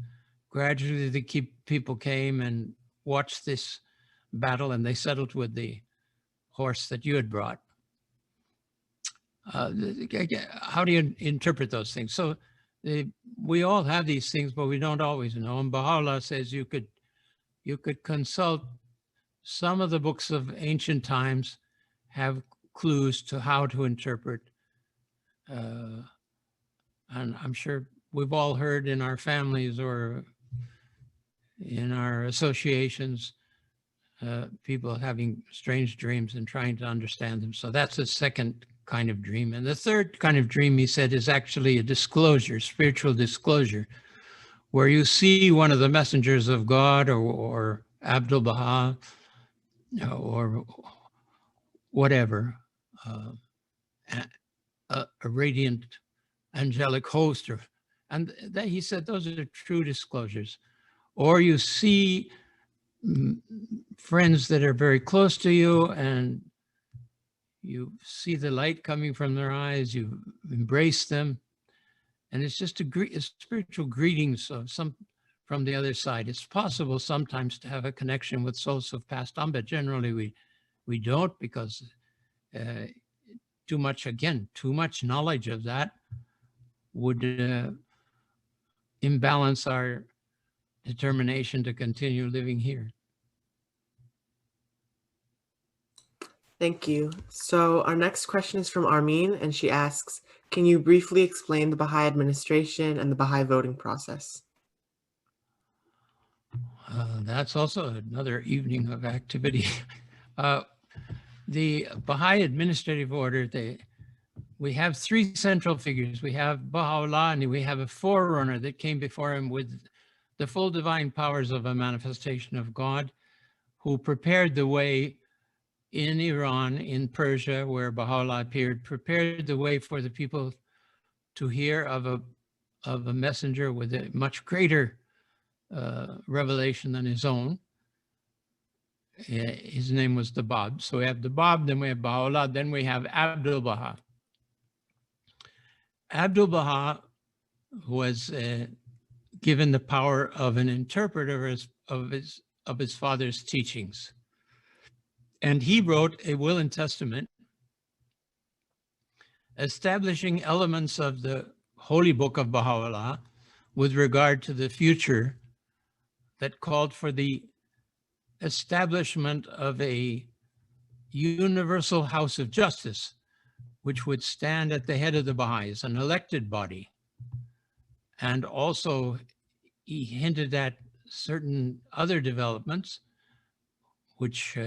gradually the people came and watched this battle, and they settled with the horse that you had brought. How do you interpret those things? So we all have these things, but we don't always know. And Baha'u'lláh says you could consult some of the books of ancient times, have clues to how to interpret. And I'm sure we've all heard in our families or in our associations, people having strange dreams and trying to understand them. So that's a second kind of dream. And the third kind of dream, he said, is actually a disclosure, spiritual disclosure, where you see one of the messengers of God or Abdu'l-Baha or whatever, a radiant angelic host, and that, he said, those are true disclosures. Or you see friends that are very close to you, and you see the light coming from their eyes, you embrace them, and it's just a spiritual greetings of from the other side. It's possible sometimes to have a connection with souls who have passed on, but generally we don't, because too much knowledge of that would imbalance our determination to continue living here. Thank you. So our next question is from Armin, and she asks, can you briefly explain the Baha'i administration and the Baha'i voting process? That's also another evening of activity. The Baha'i administrative order, we have three central figures. We have Baha'u'lláh, and we have a forerunner that came before him with the full divine powers of a manifestation of God, who prepared the way in Iran, in Persia, where Baha'u'lláh appeared, prepared the way for the people to hear of a messenger with a much greater revelation than his own. His name was the Bab. So we have the Bab, then we have Baha'u'lláh, then we have Abdu'l-Baha. Abdu'l-Baha was given the power of an interpreter of his father's teachings. And he wrote a will and testament establishing elements of the Holy Book of Bahá'u'lláh with regard to the future that called for the establishment of a universal house of justice, which would stand at the head of the Baha'is, an elected body. And also he hinted at certain other developments, which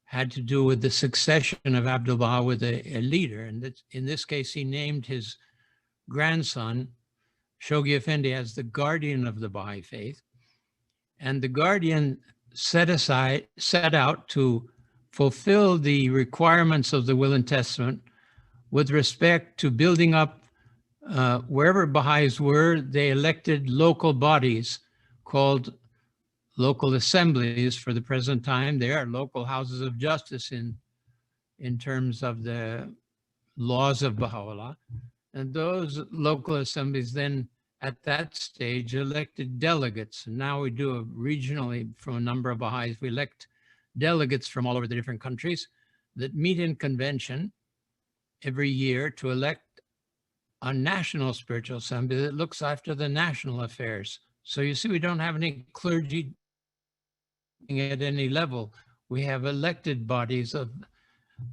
had to do with the succession of Abdu'l-Baha with a leader. And in this case, he named his grandson, Shoghi Effendi, as the guardian of the Baha'i faith. And the guardian set out to fulfill the requirements of the will and testament with respect to building up wherever Baha'is were. They elected local bodies called local assemblies for the present time. They are local houses of justice in terms of the laws of Baha'u'lláh. And those local assemblies then at that stage elected delegates. And now we do regionally from a number of Baha'is, we elect delegates from all over the different countries that meet in convention every year to elect a national spiritual assembly that looks after the national affairs. So you see, we don't have any clergy at any level. We have elected bodies of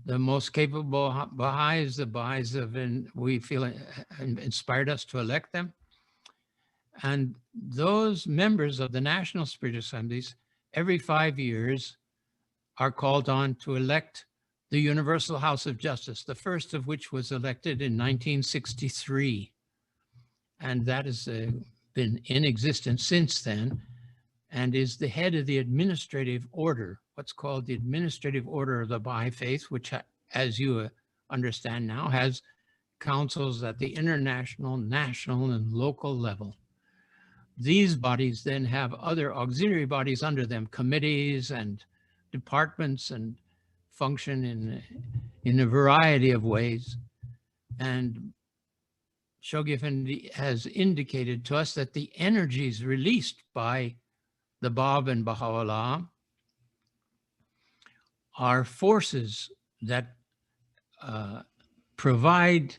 the most capable Baha'is, the Baha'is we feel inspired us to elect them. And those members of the national spiritual assemblies, every 5 years, are called on to elect the Universal House of Justice, the first of which was elected in 1963. And that has been in existence since then and is the head of the administrative order, what's called the Administrative Order of the Baha'i Faith, which, as you understand now, has councils at the international, national, and local level. These bodies then have other auxiliary bodies under them, committees and departments, and function in a variety of ways. And Shoghi Effendi has indicated to us that the energies released by the Bab and Baha'u'lláh are forces that provide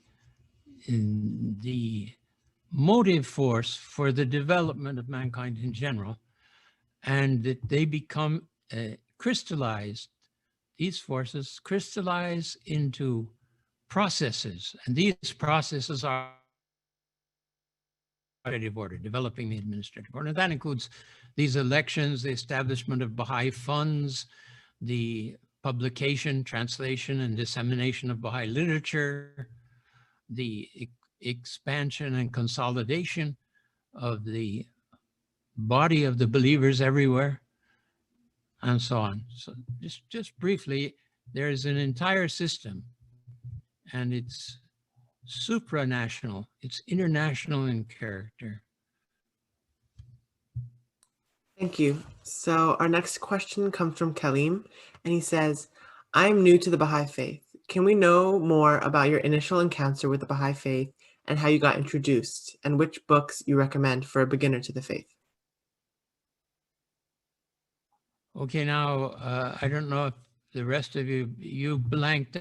the motive force for the development of mankind in general, and that they become crystallized. These forces crystallize into processes, and these processes are administrative order, developing the administrative order. And that includes these elections, the establishment of Baha'i funds, the publication, translation, and dissemination of Baha'i literature, the expansion and consolidation of the body of the believers everywhere, and so on. So just briefly, there is an entire system, and it's supranational, it's international in character. Thank you. So our next question comes from Kalim, and he says, I am new to the Baha'i Faith. Can we know more about your initial encounter with the Baha'i Faith and how you got introduced, and which books you recommend for a beginner to the faith? Okay, now, I don't know if the rest of you blanked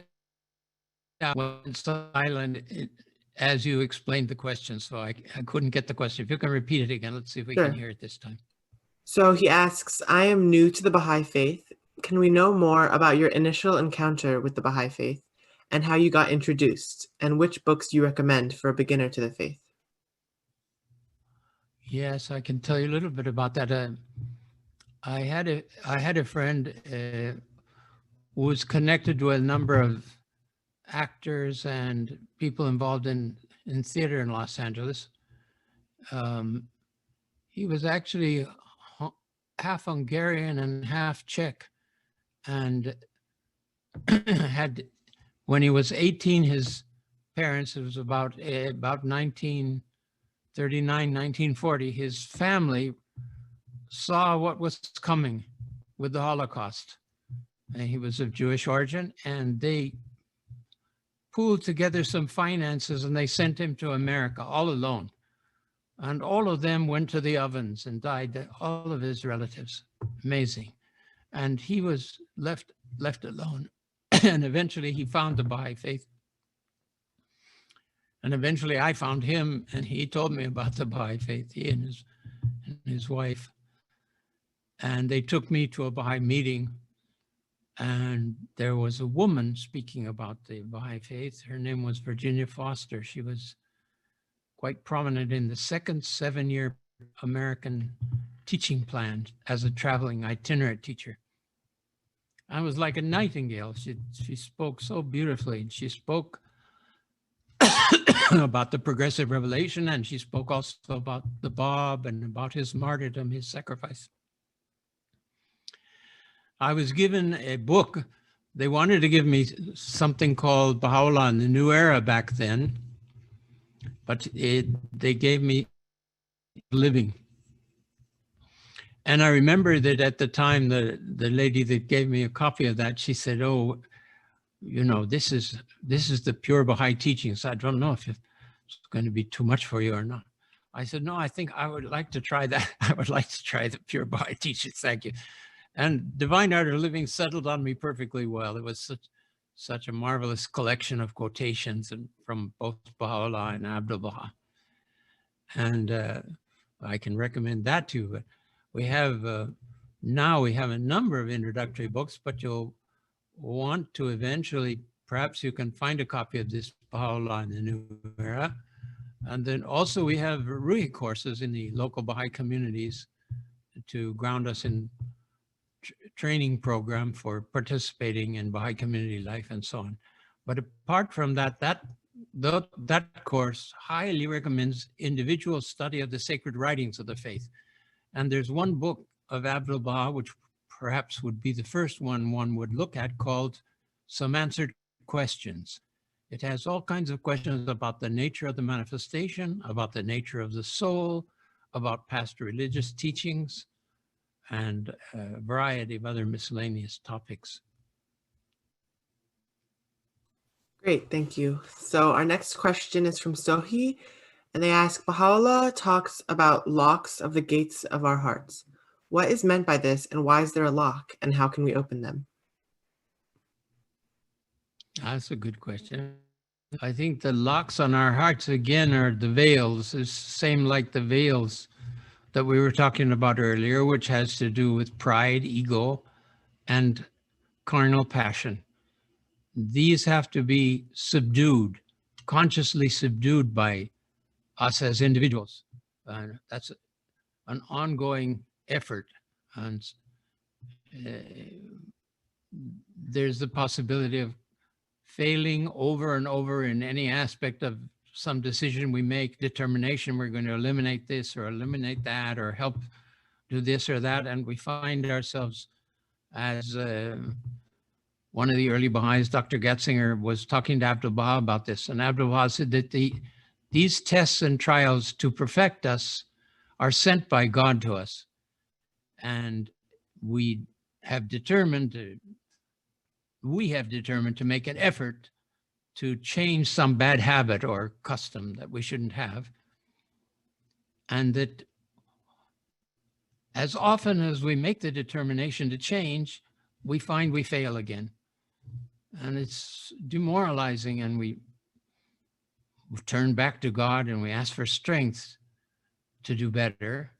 out, went silent as you explained the question, so I couldn't get the question. If you can repeat it again, let's see if we Sure. can hear it this time. So he asks, I am new to the Baha'i Faith. Can we know more about your initial encounter with the Baha'i Faith and how you got introduced, and which books you recommend for a beginner to the faith? Yes, I can tell you a little bit about that. I had a friend who was connected to a number of actors and people involved in theater in Los Angeles. He was actually half Hungarian and half Czech, and had, when he was 18, his parents, it was about 1939, 1940, his family saw what was coming with the Holocaust. And he was of Jewish origin, and they pooled together some finances and they sent him to America all alone. And all of them went to the ovens and died, all of his relatives. Amazing. and he was left alone. And eventually he found the Baha'i Faith. And eventually I found him, and he told me about the Baha'i Faith, he and his wife. And they took me to a Baha'i meeting, and there was a woman speaking about the Baha'i Faith. Her name was Virginia Foster. She was quite prominent in the second 7-year American teaching plan as a traveling itinerant teacher. I was like a nightingale. She spoke so beautifully. She spoke about the progressive revelation, and she spoke also about the Bab and about his martyrdom, his sacrifice. I was given a book. They wanted to give me something called Bahá'u'lláh in the New Era back then, but they gave me Living. And I remember that at the time, the lady that gave me a copy of that, she said, "Oh, you know, this is the pure Baha'i teachings. I don't know if it's going to be too much for you or not." I said, "No, I think I would like to try that. I would like to try the pure Baha'i teachings. Thank you." And Divine Art of Living settled on me perfectly well. It was such a marvelous collection of quotations from both Baha'u'lláh and Abdu'l-Baha. And I can recommend that too. But we have, now we have a number of introductory books, but you'll want to eventually, perhaps you can find a copy of this Bahá'u'lláh in the New Era. And then also we have Ruhi courses in the local Baha'i communities to ground us in training program for participating in Baha'i community life and so on. But apart from that, that course highly recommends individual study of the sacred writings of the faith. And there's one book of Abdu'l-Baha, which perhaps would be the first one would look at, called Some Answered Questions. It has all kinds of questions about the nature of the manifestation, about the nature of the soul, about past religious teachings, and a variety of other miscellaneous topics. Great, thank you. So our next question is from Sohi, and they ask, Baha'u'lláh talks about locks of the gates of our hearts. What is meant by this, and why is there a lock, and how can we open them? That's a good question. I think the locks on our hearts, again, are the veils. It's same like the veils that we were talking about earlier, which has to do with pride, ego, and carnal passion. These have to be subdued, consciously subdued by us as individuals. That's an ongoing effort. And there's the possibility of failing over and over in any aspect of some decision we make, determination, we're going to eliminate this or eliminate that or help do this or that. And we find ourselves, as one of the early Baha'is, Dr. Gatzinger, was talking to Abdu'l-Baha about this. And Abdu'l-Baha said that these tests and trials to perfect us are sent by God to us. And we have determined to make an effort to change some bad habit or custom that we shouldn't have. And that as often as we make the determination to change, we find we fail again. And it's demoralizing, and we turn back to God and we ask for strength to do better.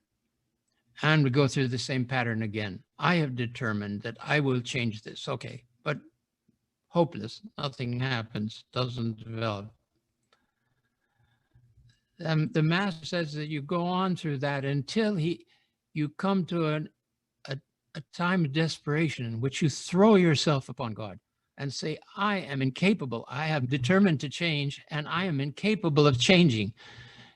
And we go through the same pattern again. I have determined that I will change this. Okay, but hopeless, nothing happens, doesn't develop. The Master says that you go on through that until you come to a time of desperation in which you throw yourself upon God and say, I am incapable. I have determined to change, and I am incapable of changing.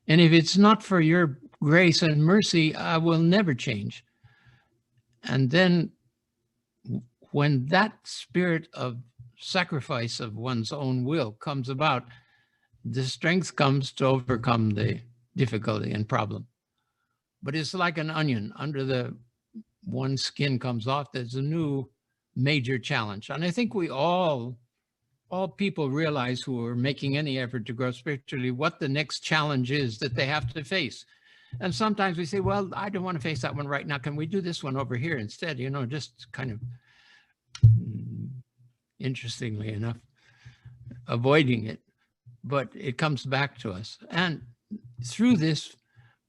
And if it's not for your grace and mercy, I will never change. And then when that spirit of sacrifice of one's own will comes about, the strength comes to overcome the difficulty and problem. But it's like an onion. Under the one skin comes off, there's a new major challenge. And I think we all people realize who are making any effort to grow spiritually what the next challenge is that they have to face. And sometimes we say, well, I don't want to face that one right now. Can we do this one over here instead? You know, just kind of, interestingly enough, avoiding it. But it comes back to us. And through this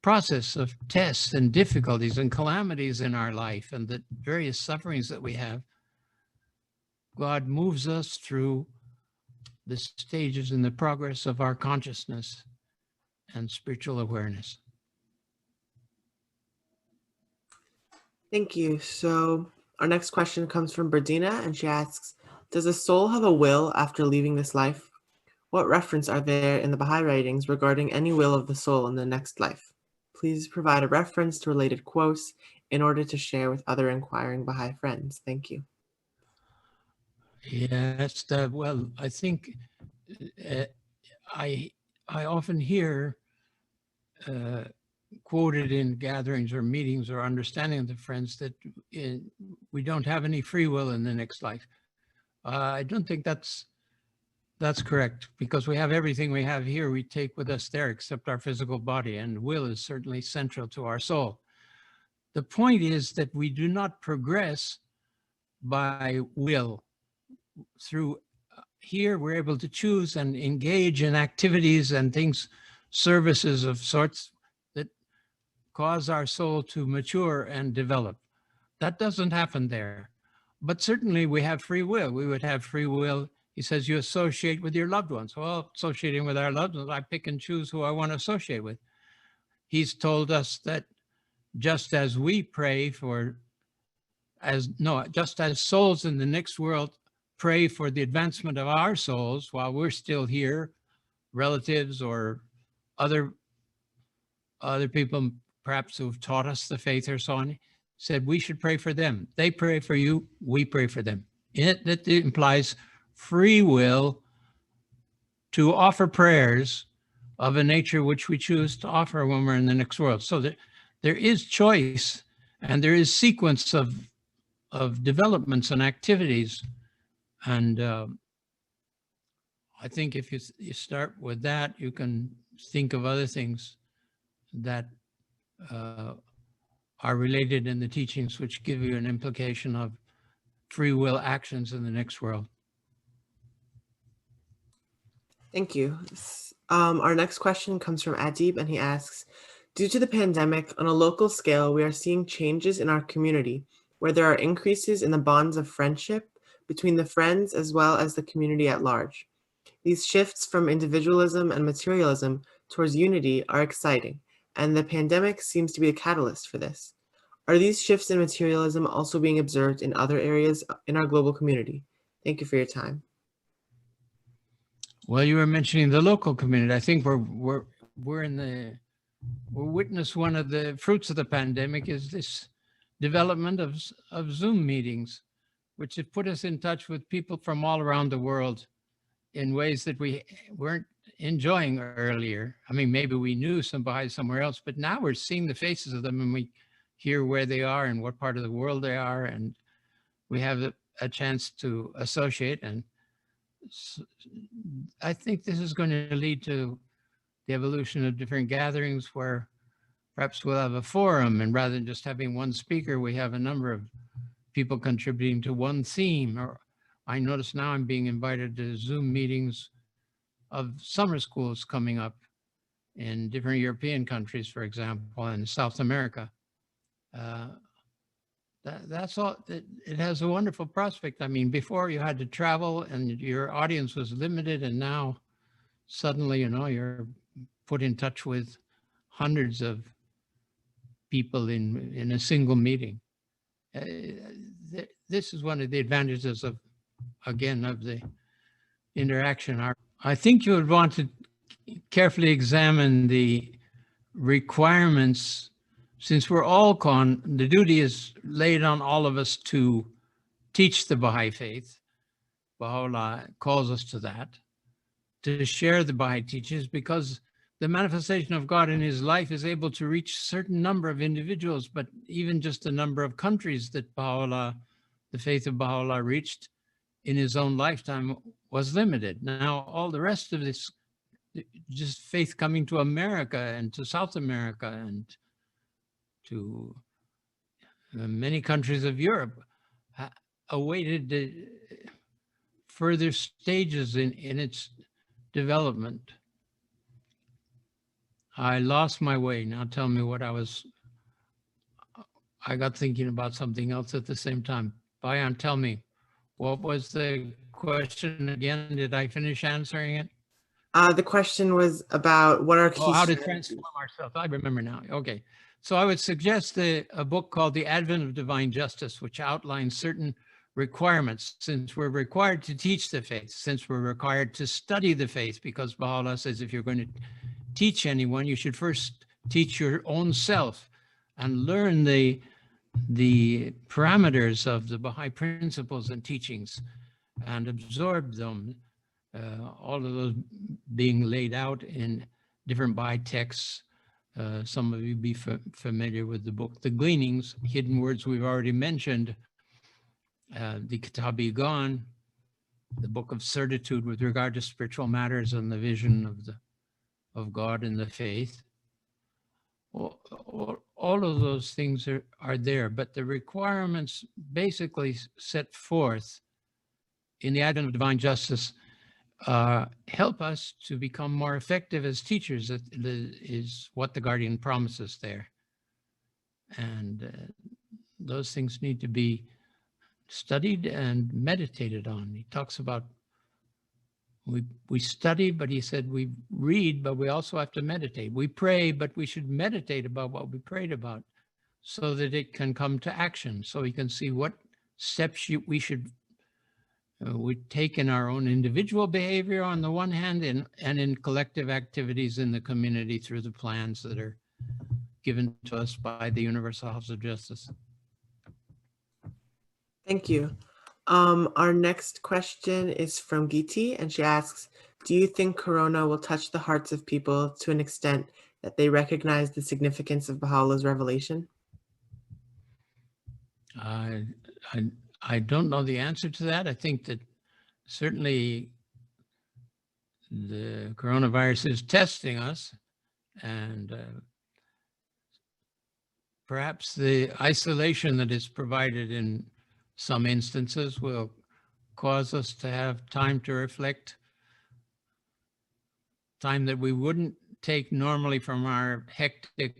process of tests and difficulties and calamities in our life and the various sufferings that we have, God moves us through the stages in the progress of our consciousness and spiritual awareness. Thank you. So our next question comes from Berdina, and she asks, does a soul have a will after leaving this life? What reference are there in the Baha'i writings regarding any will of the soul in the next life? Please provide a reference to related quotes in order to share with other inquiring Baha'i friends. Thank you. Yes, well, I think I often hear quoted in gatherings or meetings or understanding of the friends that we don't have any free will in the next life. I don't think that's correct, because we have everything we have here we take with us there except our physical body, and will is certainly central to our soul. The point is that we do not progress by will. Through here, we're able to choose and engage in activities and things, services of sorts that cause our soul to mature and develop. That doesn't happen there. But certainly we have free will. We would have free will. He says you associate with your loved ones. Well, associating with our loved ones, I pick and choose who I want to associate with. He's told us that just as we pray just as souls in the next world pray for the advancement of our souls while we're still here, relatives or other people perhaps who've taught us the faith or so on, said we should pray for them. They pray for you, we pray for them. That implies free will to offer prayers of a nature which we choose to offer when we're in the next world. So that there is choice and there is sequence of developments and activities. And I think if you start with that, you can think of other things that are related in the teachings, which give you an implication of free will actions in the next world. Thank you. Our next question comes from Adib, and he asks, due to the pandemic, on a local scale, we are seeing changes in our community where there are increases in the bonds of friendship between the friends as well as the community at large. These shifts from individualism and materialism towards unity are exciting, and the pandemic seems to be a catalyst for this. Are these shifts in materialism also being observed in other areas in our global community? Thank you for your time. Well, you were mentioning the local community. I think we're witness one of the fruits of the pandemic is this development of Zoom meetings, which have put us in touch with people from all around the world in ways that we weren't enjoying earlier. I mean, maybe we knew somebody somewhere else, but now we're seeing the faces of them and we hear where they are and what part of the world they are, and we have a chance to associate. And I think this is going to lead to the evolution of different gatherings where perhaps we'll have a forum, and rather than just having one speaker, we have a number of people contributing to one theme. Or I notice now I'm being invited to Zoom meetings of summer schools coming up in different European countries, for example, and South America. That's all. It has a wonderful prospect. I mean, before you had to travel and your audience was limited, and now suddenly, you're put in touch with hundreds of people in a single meeting. This is one of the advantages of the interaction. I think you would want to carefully examine the requirements, since we're all the duty is laid on all of us to teach the Baha'i faith. Baha'u'lláh calls us to that, to share the Baha'i teachings, because the manifestation of God in his life is able to reach a certain number of individuals, but even just the number of countries that Baha'u'lláh, the faith of Baha'u'lláh, reached in his own lifetime was limited. Now, all the rest of this just faith coming to America and to South America and to many countries of Europe awaited further stages in its development. I lost my way. Now tell me what I got thinking about something else at the same time. Bayan, tell me, what was the question again? Did I finish answering it? The question was about what are key how to strategies. transform ourselves. I remember now. Okay. So I would suggest a book called The Advent of Divine Justice, which outlines certain requirements, since we're required to teach the faith, since we're required to study the faith, because Baha'u'lláh says if you're going to teach anyone, you should first teach your own self and learn the parameters of the Baha'i principles and teachings and absorb them, all of those being laid out in different Baha'i texts. Some of you be familiar with the book, The Gleanings, Hidden Words we've already mentioned, the Kitab-i-Gan, the Book of Certitude with regard to spiritual matters and the vision of God and the faith. All of those things are there, but the requirements basically set forth in the Advent of Divine Justice help us to become more effective as teachers. That is what the Guardian promises there. And those things need to be studied and meditated on. He talks about we study, but he said we read, but we also have to meditate. We pray, but we should meditate about what we prayed about so that it can come to action, so we can see what steps we should we take in our own individual behavior on the one hand and in collective activities in the community through the plans that are given to us by the Universal House of Justice. Thank you. Our next question is from Giti, and she asks, do you think Corona will touch the hearts of people to an extent that they recognize the significance of Baha'u'llah's revelation? I don't know the answer to that. I think that certainly the coronavirus is testing us, and perhaps the isolation that is provided in some instances will cause us to have time to reflect, time that we wouldn't take normally from our hectic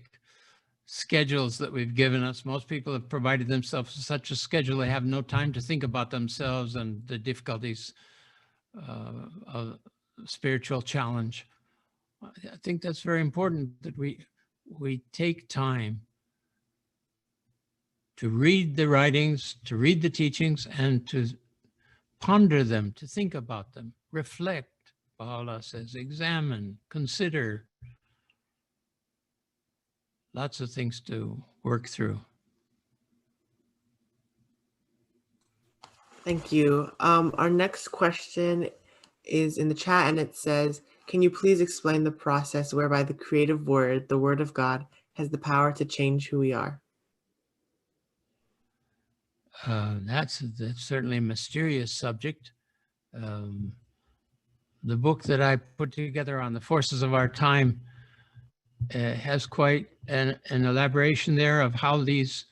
schedules that we've given us. Most people have provided themselves such a schedule they have no time to think about themselves and the difficulties of spiritual challenge. I think that's very important that we take time to read the writings, to read the teachings, and to ponder them, to think about them, reflect. Baha'u'lláh says, examine, consider. Lots of things to work through. Thank you. Our next question is in the chat, and it says, can you please explain the process whereby the creative word, the word of God, has the power to change who we are? That's certainly a mysterious subject. The book that I put together on the forces of our time has quite an elaboration there of how these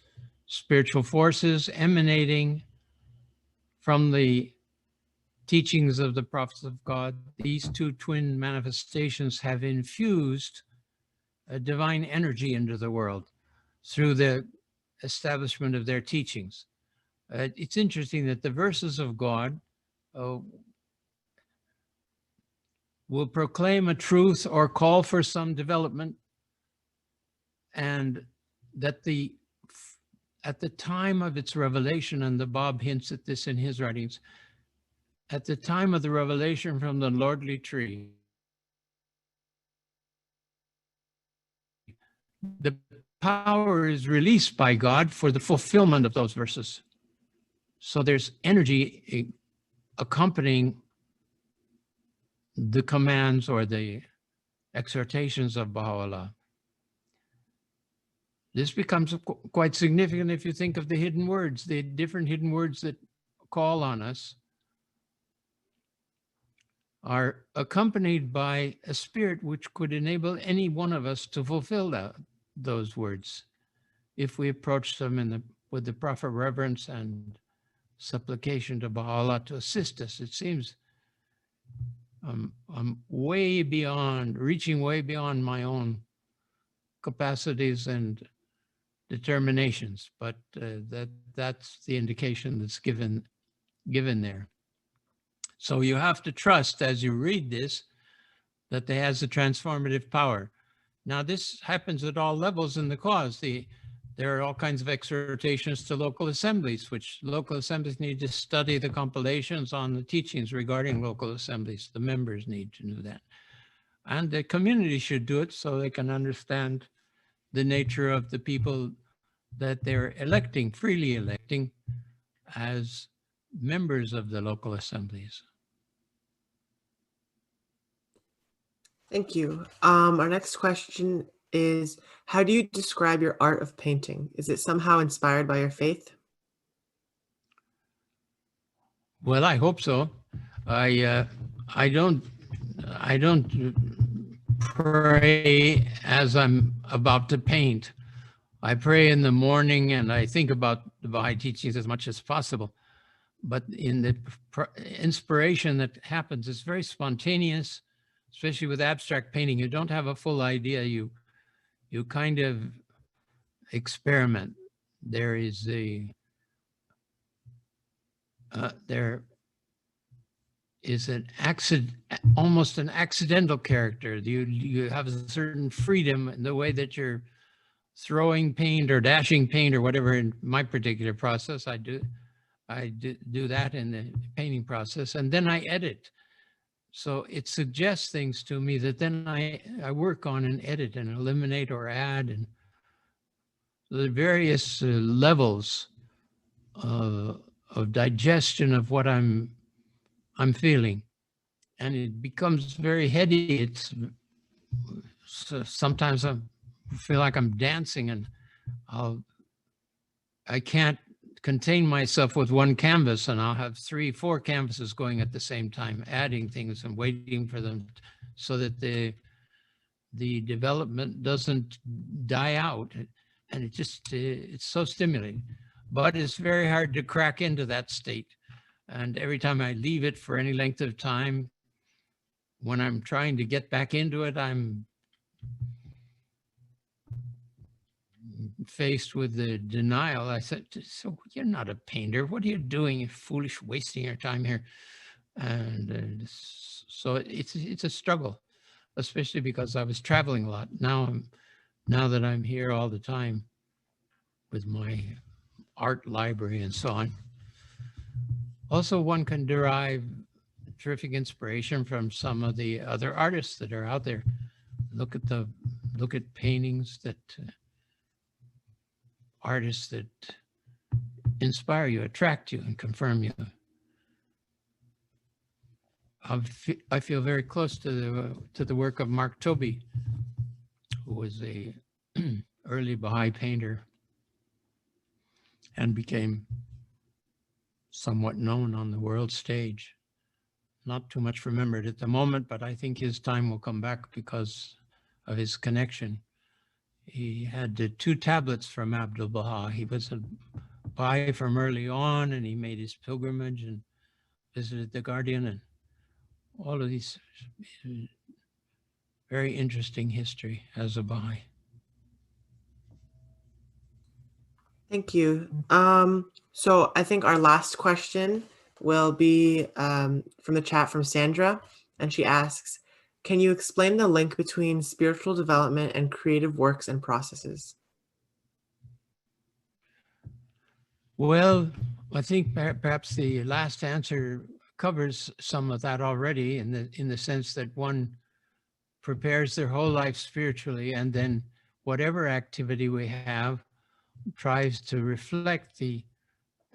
spiritual forces emanating from the teachings of the prophets of God, these two twin manifestations have infused a divine energy into the world through the establishment of their teachings. It's interesting that the verses of God will proclaim a truth or call for some development, and that at the time of its revelation, and the Bab hints at this in his writings, at the time of the revelation from the lordly tree, the power is released by God for the fulfillment of those verses. So there's energy accompanying the commands or the exhortations of Baha'u'lláh. This becomes quite significant if you think of the hidden words, the different hidden words that call on us. are accompanied by a spirit which could enable any one of us to fulfill those words if we approach them with the proper reverence and supplication to Baha'u'lláh to assist us. It seems I'm reaching way beyond my own capacities and determinations, but that's the indication that's given there. So you have to trust as you read this that it has a transformative power. Now this happens at all levels in the cause. There are all kinds of exhortations to local assemblies, which local assemblies need to study the compilations on the teachings regarding local assemblies. The members need to know that. And the community should do it so they can understand the nature of the people that they're electing, freely electing as members of the local assemblies. Thank you. Our next question is, how do you describe your art of painting? Is it somehow inspired by your faith? Well, I hope so. I don't pray as I'm about to paint. I pray in the morning and I think about the Baha'i teachings as much as possible. But in the inspiration that happens, it's very spontaneous, especially with abstract painting. You don't have a full idea. You kind of experiment. There is almost an accidental character. You have a certain freedom in the way that you're throwing paint or dashing paint or whatever. In my particular process, I do that in the painting process, and then I edit. So it suggests things to me that then I work on and edit and eliminate or add, and the various levels of digestion of what I'm feeling. And it becomes very heady. Sometimes I feel like I'm dancing, and I can't contain myself with one canvas, and I'll have 3, 4 canvases going at the same time, adding things and waiting for them so that the development doesn't die out. And it's so stimulating, but it's very hard to crack into that state. And every time I leave it for any length of time, when I'm trying to get back into it, I'm faced with the denial. I said, so you're not a painter. What are you doing? You're foolish, wasting your time here. And so it's a struggle, especially because I was traveling a lot. Now that I'm here all the time with my art library and so on. Also, one can derive terrific inspiration from some of the other artists that are out there. Look at paintings that artists that inspire you, attract you, and confirm you. I feel very close to the work of Mark Tobey, who was a early Baha'i painter and became somewhat known on the world stage. Not too much remembered at the moment, but I think his time will come back because of his connection. He had 2 tablets from Abdul-Baha. He was a Baha'i from early on, and he made his pilgrimage and visited the Guardian, and all of these very interesting history as a Baha'i. Thank you. So I think our last question will be from the chat from Sandra, and she asks, can you explain the link between spiritual development and creative works and processes? Well, I think perhaps the last answer covers some of that already, in the sense that one prepares their whole life spiritually, and then whatever activity we have tries to reflect the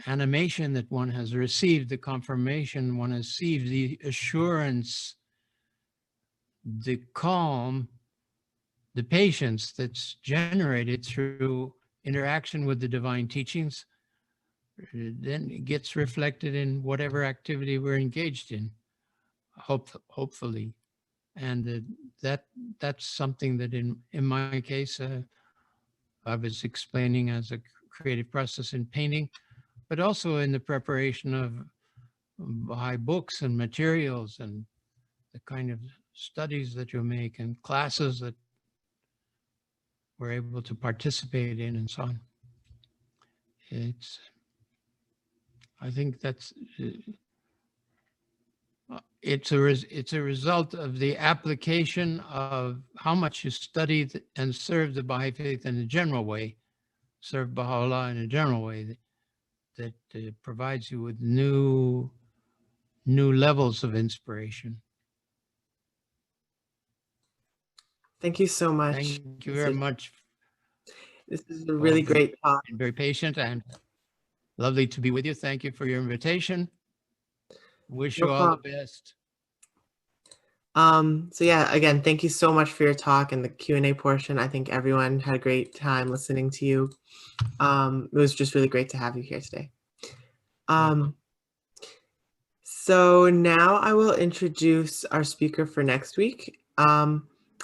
animation that one has received, the confirmation one has received, the assurance, the calm, the patience that's generated through interaction with the divine teachings. Then it gets reflected in whatever activity we're engaged in. hopefully. And that's something that in my case, I was explaining as a creative process in painting, but also in the preparation of Baha'i books and materials and the kind of studies that you make and classes that we're able to participate in and so on. I think that's, it's a result of the application of how much you studied and served the Baha'i Faith in a general way, served Baha'u'lláh in a general way that provides you with new levels of inspiration. Thank you so much. Thank you very much. This is a really great talk. Very patient and lovely to be with you. Thank you for your invitation. Wish you all the best. So yeah, again, thank you so much for your talk and the Q&A portion. I think everyone had a great time listening to you. It was just really great to have you here today. So now I will introduce our speaker for next week.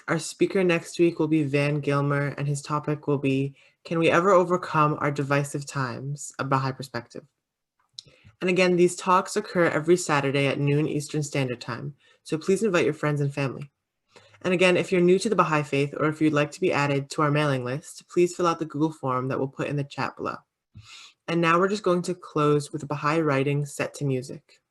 Our speaker next week will be Van Gilmer, and his topic will be, Can We Ever Overcome Our Divisive Times? A Baha'i Perspective. And again, these talks occur every Saturday at noon Eastern Standard Time, so please invite your friends and family. And again, if you're new to the Baha'i Faith or if you'd like to be added to our mailing list, please fill out the Google form that we'll put in the chat below. And now we're just going to close with a Baha'i writing set to music.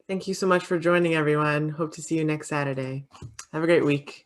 Thank you so much for joining, everyone. Hope to see you next Saturday. Have a great week.